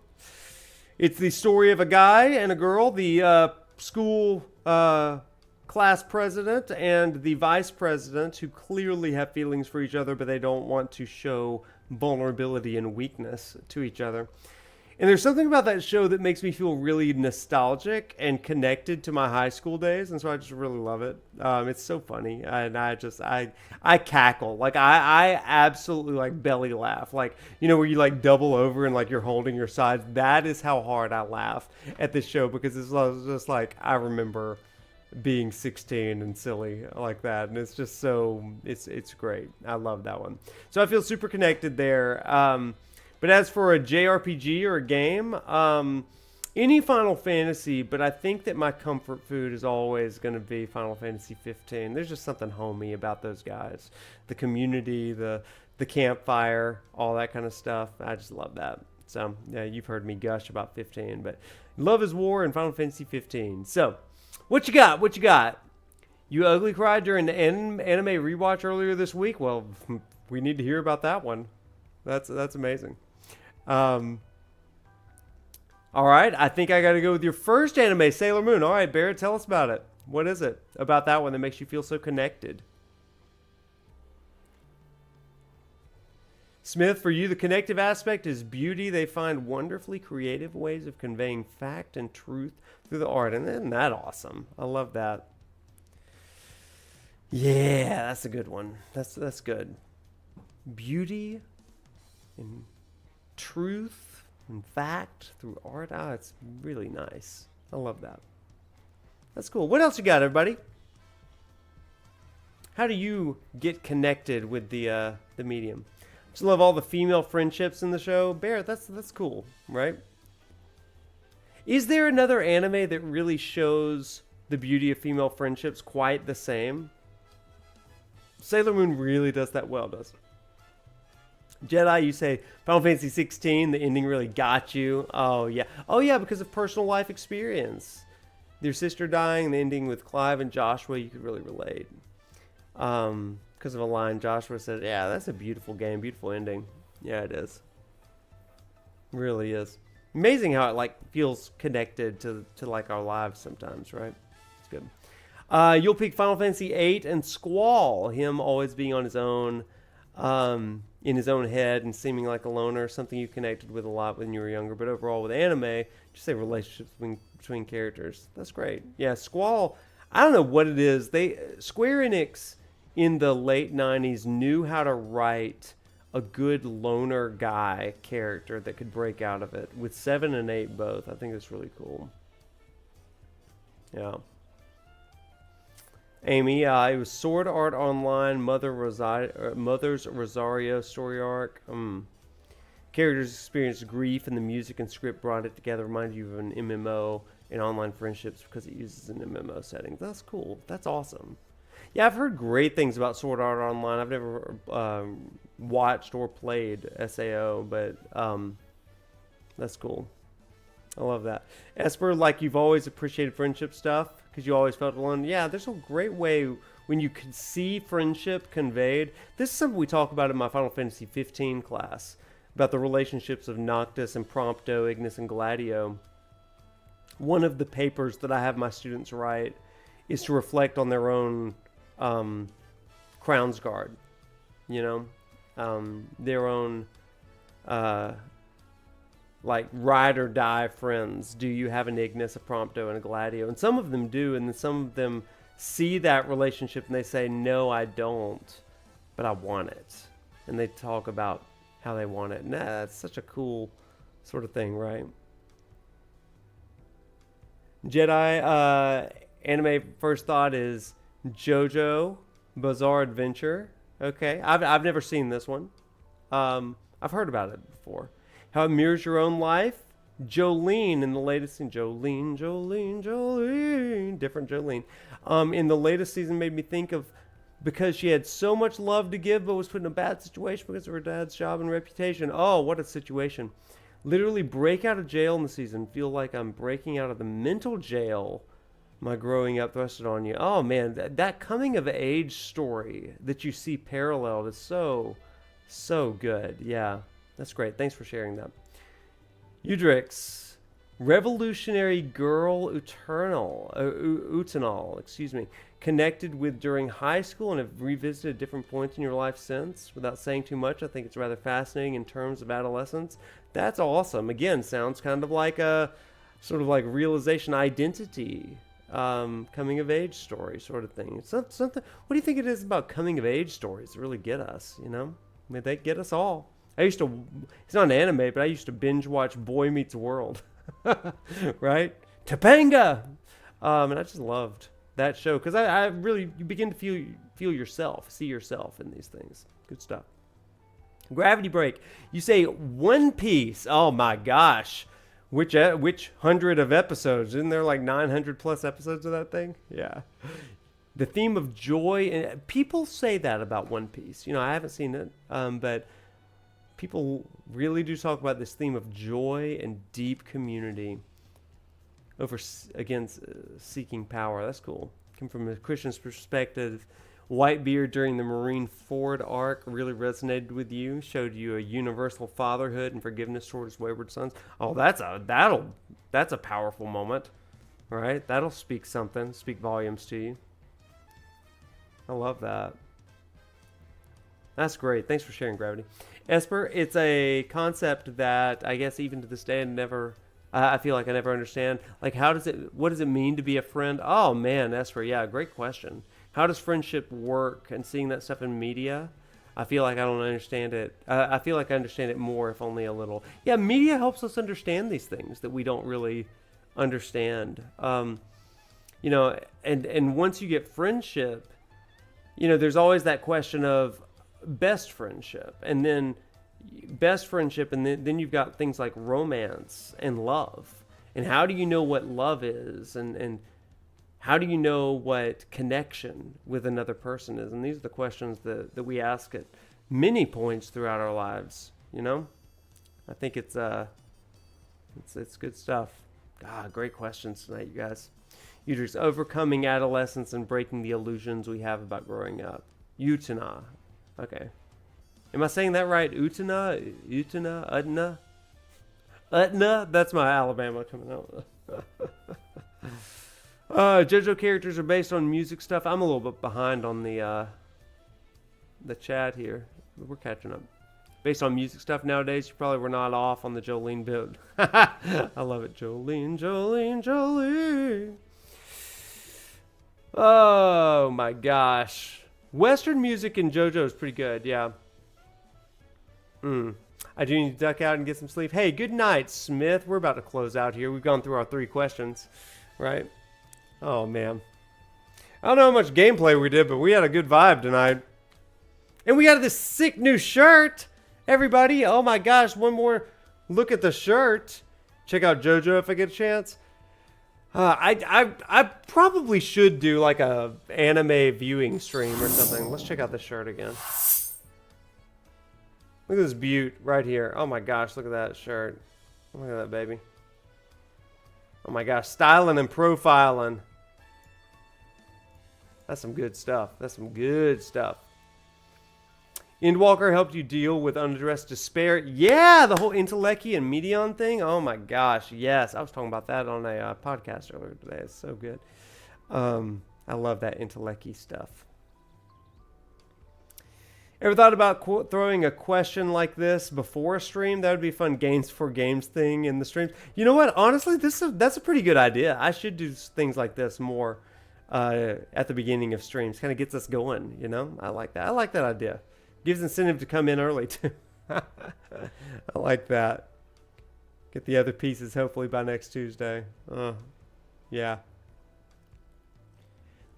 It's the story of a guy and a girl, the school class president and the vice president, who clearly have feelings for each other, but they don't want to show vulnerability and weakness to each other. And there's something about that show that makes me feel really nostalgic and connected to my high school days, and so I just really love it. It's so funny, and I cackle. Like I absolutely like belly laugh, like where you like double over and like you're holding your sides. That is how hard I laugh at this show, because it's just like I remember being 16 and silly like that, and it's just so it's great. I love that one, so I feel super connected there. But as for a JRPG or a game, any Final Fantasy, but I think that my comfort food is always going to be Final Fantasy XV. There's just something homey about those guys, the community, the campfire, all that kind of stuff. I just love that. So yeah, you've heard me gush about 15, but Love is War and Final Fantasy 15. So what you got? What you got? You ugly cried during the anime rewatch earlier this week? Well, we need to hear about that one. That's amazing. All right, I think I got to go with your first anime, Sailor Moon. All right, Barrett, tell us about it. What is it about that one that makes you feel so connected? Smith, for you, the connective aspect is beauty. They find wonderfully creative ways of conveying fact and truth through the art. And isn't that awesome? I love that. Yeah, that's a good one. That's good. Beauty and truth and fact through art. Ah, it's really nice. I love that. That's cool. What else you got, everybody? How do you get connected with the medium? Just love all the female friendships in the show. Barrett, that's cool, right? Is there another anime that really shows the beauty of female friendships quite the same? Sailor Moon really does that well, doesn't it? Jedi, you say Final Fantasy 16, the ending really got you. Oh yeah, because of personal life experience. Your sister dying, the ending with Clive and Joshua, you could really relate. because of a line Joshua said. Yeah, that's a beautiful game, beautiful ending. Yeah, it is. Really is. Amazing how it like feels connected to like our lives sometimes, right? It's good. You'll pick Final Fantasy VIII and Squall, him always being on his own, in his own head and seeming like a loner, something you connected with a lot when you were younger. But overall, with anime, just say relationships between characters. That's great. Yeah, Squall. I don't know what it is. Square Enix in the late '90s knew how to write a good loner guy character that could break out of it. With 7 and 8 both, I think that's really cool. Yeah. Amy, it was Sword Art Online, Mother's Rosario story arc. Characters experienced grief, and the music and script brought it together. Reminded you of an MMO and online friendships because it uses an MMO setting. That's cool. That's awesome. Yeah, I've heard great things about Sword Art Online. I've never watched or played SAO, but that's cool. I love that. Esper, like you've always appreciated friendship stuff because you always felt alone. Yeah, there's a great way when you can see friendship conveyed. This is something we talk about in my Final Fantasy XV class, about the relationships of Noctis and Prompto, Ignis and Gladio. One of the papers that I have my students write is to reflect on their own Crown's Guard, you know, their own like ride or die friends. Do you have an Ignis, a Prompto, and a Gladio? And some of them do, and then some of them see that relationship and they say, no, I don't, but I want it. And they talk about how they want it. And that's such a cool sort of thing, right? Jedi anime first thought is JoJo Bizarre Adventure. Okay, I've never seen this one. I've heard about it before. How it mirrors your own life. Jolene in the latest season. Jolene. Different Jolene. In the latest season made me think of because she had so much love to give but was put in a bad situation because of her dad's job and reputation. Oh, what a situation. Literally break out of jail in the season. Feel like I'm breaking out of the mental jail my growing up thrusted on you. Oh, man, that coming of age story that you see paralleled is so good. Yeah, that's great. Thanks for sharing that. Udrix, Revolutionary Girl Utanal, excuse me, connected with during high school and have revisited different points in your life since. Without saying too much, I think it's rather fascinating in terms of adolescence. That's awesome. Again, sounds kind of like a sort of like realization identity, coming of age story sort of thing. It's something. What do you think it is about coming of age stories that really get us? You know, I mean, they get us all. It's not an anime, but I used to binge watch Boy Meets World, right? Topanga, and I just loved that show because I really, you begin to feel yourself, see yourself in these things. Good stuff. Gravity Break. You say One Piece. Oh my gosh. Which 100 of episodes? Isn't there like 900 plus episodes of that thing? Yeah. The theme of joy. And people say that about One Piece. You know, I haven't seen it, but people really do talk about this theme of joy and deep community against seeking power. That's cool. Come from a Christian's perspective. Whitebeard during the Marineford arc really resonated with you, showed you a universal fatherhood and forgiveness toward his wayward sons. Oh, that's a powerful moment, right? That'll speak volumes to you. I love that. That's great. Thanks for sharing, Gravity. Esper, it's a concept that I guess even to this day I feel like I never understand. Like, what does it mean to be a friend? Oh man, Esper, yeah, great question. How does friendship work? And seeing that stuff in media, I feel like I don't understand it. I feel like I understand it more, if only a little. Yeah, media helps us understand these things that we don't really understand. You know, and once you get friendship, you know, there's always that question of best friendship, and then then you've got things like romance and love. And how do you know what love is? And how do you know what connection with another person is? And these are the questions that we ask at many points throughout our lives, you know? I think it's good stuff. Great questions tonight, you guys. You're just overcoming adolescence and breaking the illusions we have about growing up. Utana. Okay. Am I saying that right? Utana? Utna? Utna? That's my Alabama coming out. JoJo characters are based on music stuff. I'm a little bit behind on the chat here. We're catching up. Based on music stuff nowadays, you probably were not off on the Jolene build. I love it. Jolene, Jolene, Jolene. Oh my gosh. Western music in JoJo is pretty good, yeah. I do need to duck out and get some sleep. Hey, good night, Smith. We're about to close out here. We've gone through our 3 questions, right? Oh, man. I don't know how much gameplay we did, but we had a good vibe tonight. And we got this sick new shirt, everybody. Oh my gosh, one more look at the shirt. Check out JoJo if I get a chance. I probably should do like a anime viewing stream or something. Let's check out the shirt again. Look at this beaut right here. Oh my gosh, look at that shirt. Look at that baby. Oh my gosh, styling and profiling. That's some good stuff. That's some good stuff. Endwalker helped you deal with unaddressed despair. Yeah, the whole Intellecti and Medion thing. Oh my gosh, yes. I was talking about that on a podcast earlier today. It's so good. I love that Intellecti stuff. Ever thought about throwing a question like this before a stream? That would be a fun games for games thing in the streams. You know what? Honestly, that's a pretty good idea. I should do things like this more at the beginning of streams. Kind of gets us going, you know? I like that. I like that idea. Gives incentive to come in early, too. I like that. Get the other pieces hopefully by next Tuesday. Yeah.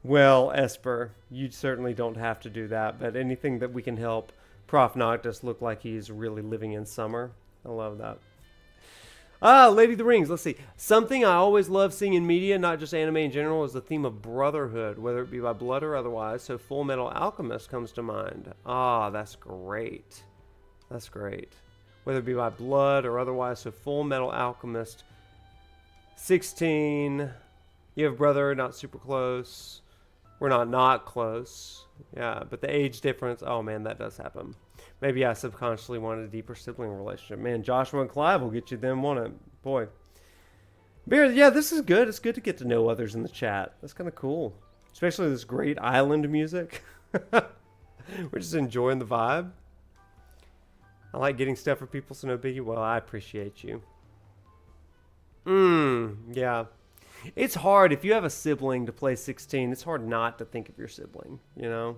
Well, Esper, you certainly don't have to do that, but anything that we can help Prof. Noctis look like he's really living in summer. I love that. Lady of the Rings, let's see. Something I always love seeing in media, not just anime in general, is the theme of brotherhood, whether it be by blood or otherwise. So Full Metal Alchemist comes to mind. That's great. That's great. Whether it be by blood or otherwise. So Full Metal Alchemist. 16. You have a brother, not super close. We're not close. Yeah, but the age difference, oh man, that does happen. Maybe I subconsciously wanted a deeper sibling relationship. Man, Joshua and Clive will get you them, won't it? Boy. Bear, yeah, this is good. It's good to get to know others in the chat. That's kind of cool. Especially this great island music. We're just enjoying the vibe. I like getting stuff for people, so no biggie. Well, I appreciate you. Yeah. It's hard. If you have a sibling to play 16, it's hard not to think of your sibling, you know?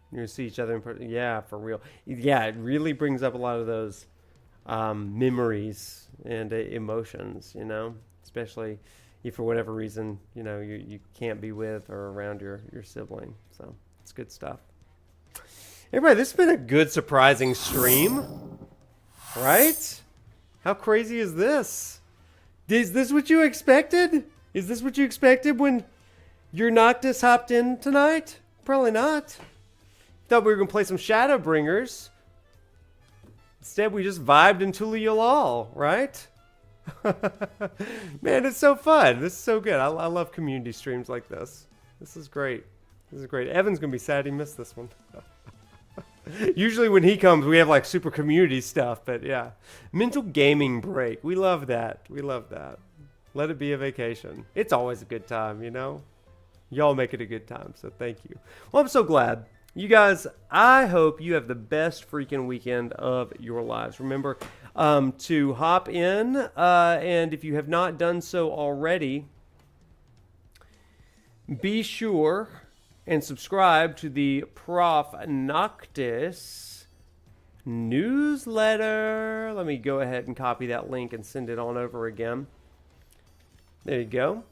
You see each other in person. Yeah, for real. Yeah, it really brings up a lot of those memories and emotions, you know? Especially if for whatever reason, you know, you can't be with or around your sibling. So, it's good stuff. Everybody, this has been a good, surprising stream. Right? How crazy is this? Is this what you expected? Is this what you expected when your Noctis hopped in tonight? Probably not. Thought we were going to play some Shadowbringers. Instead, we just vibed in Tuliyalal, right? Man, it's so fun. This is so good. I love community streams like this. This is great. This is great. Evan's going to be sad he missed this one. Usually when he comes, we have like super community stuff, but yeah. Mental gaming break. We love that. We love that. Let it be a vacation. It's always a good time, you know? Y'all make it a good time, so thank you. Well, I'm so glad. You guys, I hope you have the best freaking weekend of your lives. Remember to hop in, and if you have not done so already, be sure and subscribe to the Prof. Noctis newsletter. Let me go ahead and copy that link and send it on over again. There you go.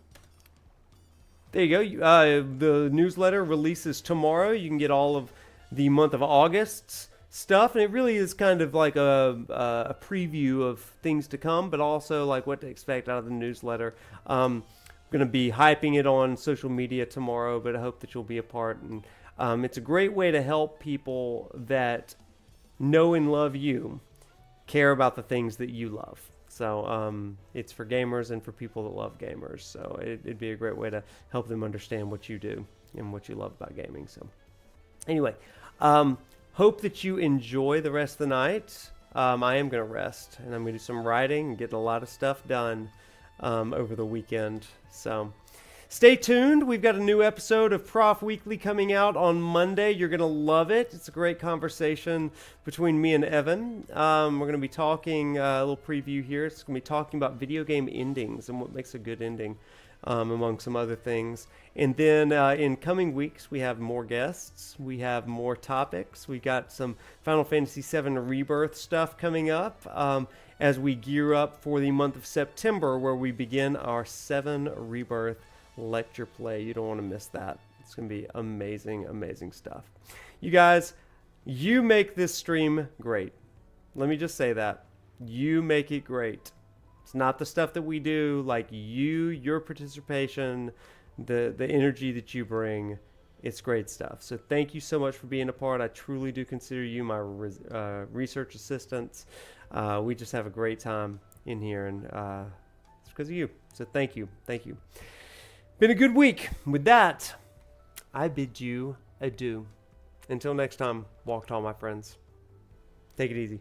There you go. The newsletter releases tomorrow. You can get all of the month of August's stuff, and it really is kind of like a preview of things to come, but also like what to expect out of the newsletter. I'm going to be hyping it on social media tomorrow, but I hope that you'll be a part. And it's a great way to help people that know and love you care about the things that you love. So it's for gamers and for people that love gamers. So it'd be a great way to help them understand what you do and what you love about gaming. So anyway, hope that you enjoy the rest of the night. I am going to rest, and I'm going to do some writing and get a lot of stuff done over the weekend. So stay tuned. We've got a new episode of Prof Weekly coming out on Monday. You're going to love it. It's a great conversation between me and Evan. We're going to be talking, a little preview here. It's going to be talking about video game endings and what makes a good ending, among some other things. And then in coming weeks, we have more guests. We have more topics. We got some Final Fantasy VII Rebirth stuff coming up as we gear up for the month of September, where we begin our 7 Rebirth lecture play. You don't want to miss that. It's going to be amazing, amazing stuff. You guys, you make this stream great. Let me just say that. You make it great. It's not the stuff that we do, like your participation, the energy that you bring. It's great stuff. So thank you so much for being a part. I truly do consider you my research assistants. We just have a great time in here, and it's because of you. So thank you. Thank you. Been a good week. With that, I bid you adieu. Until next time, walk tall, my friends. Take it easy.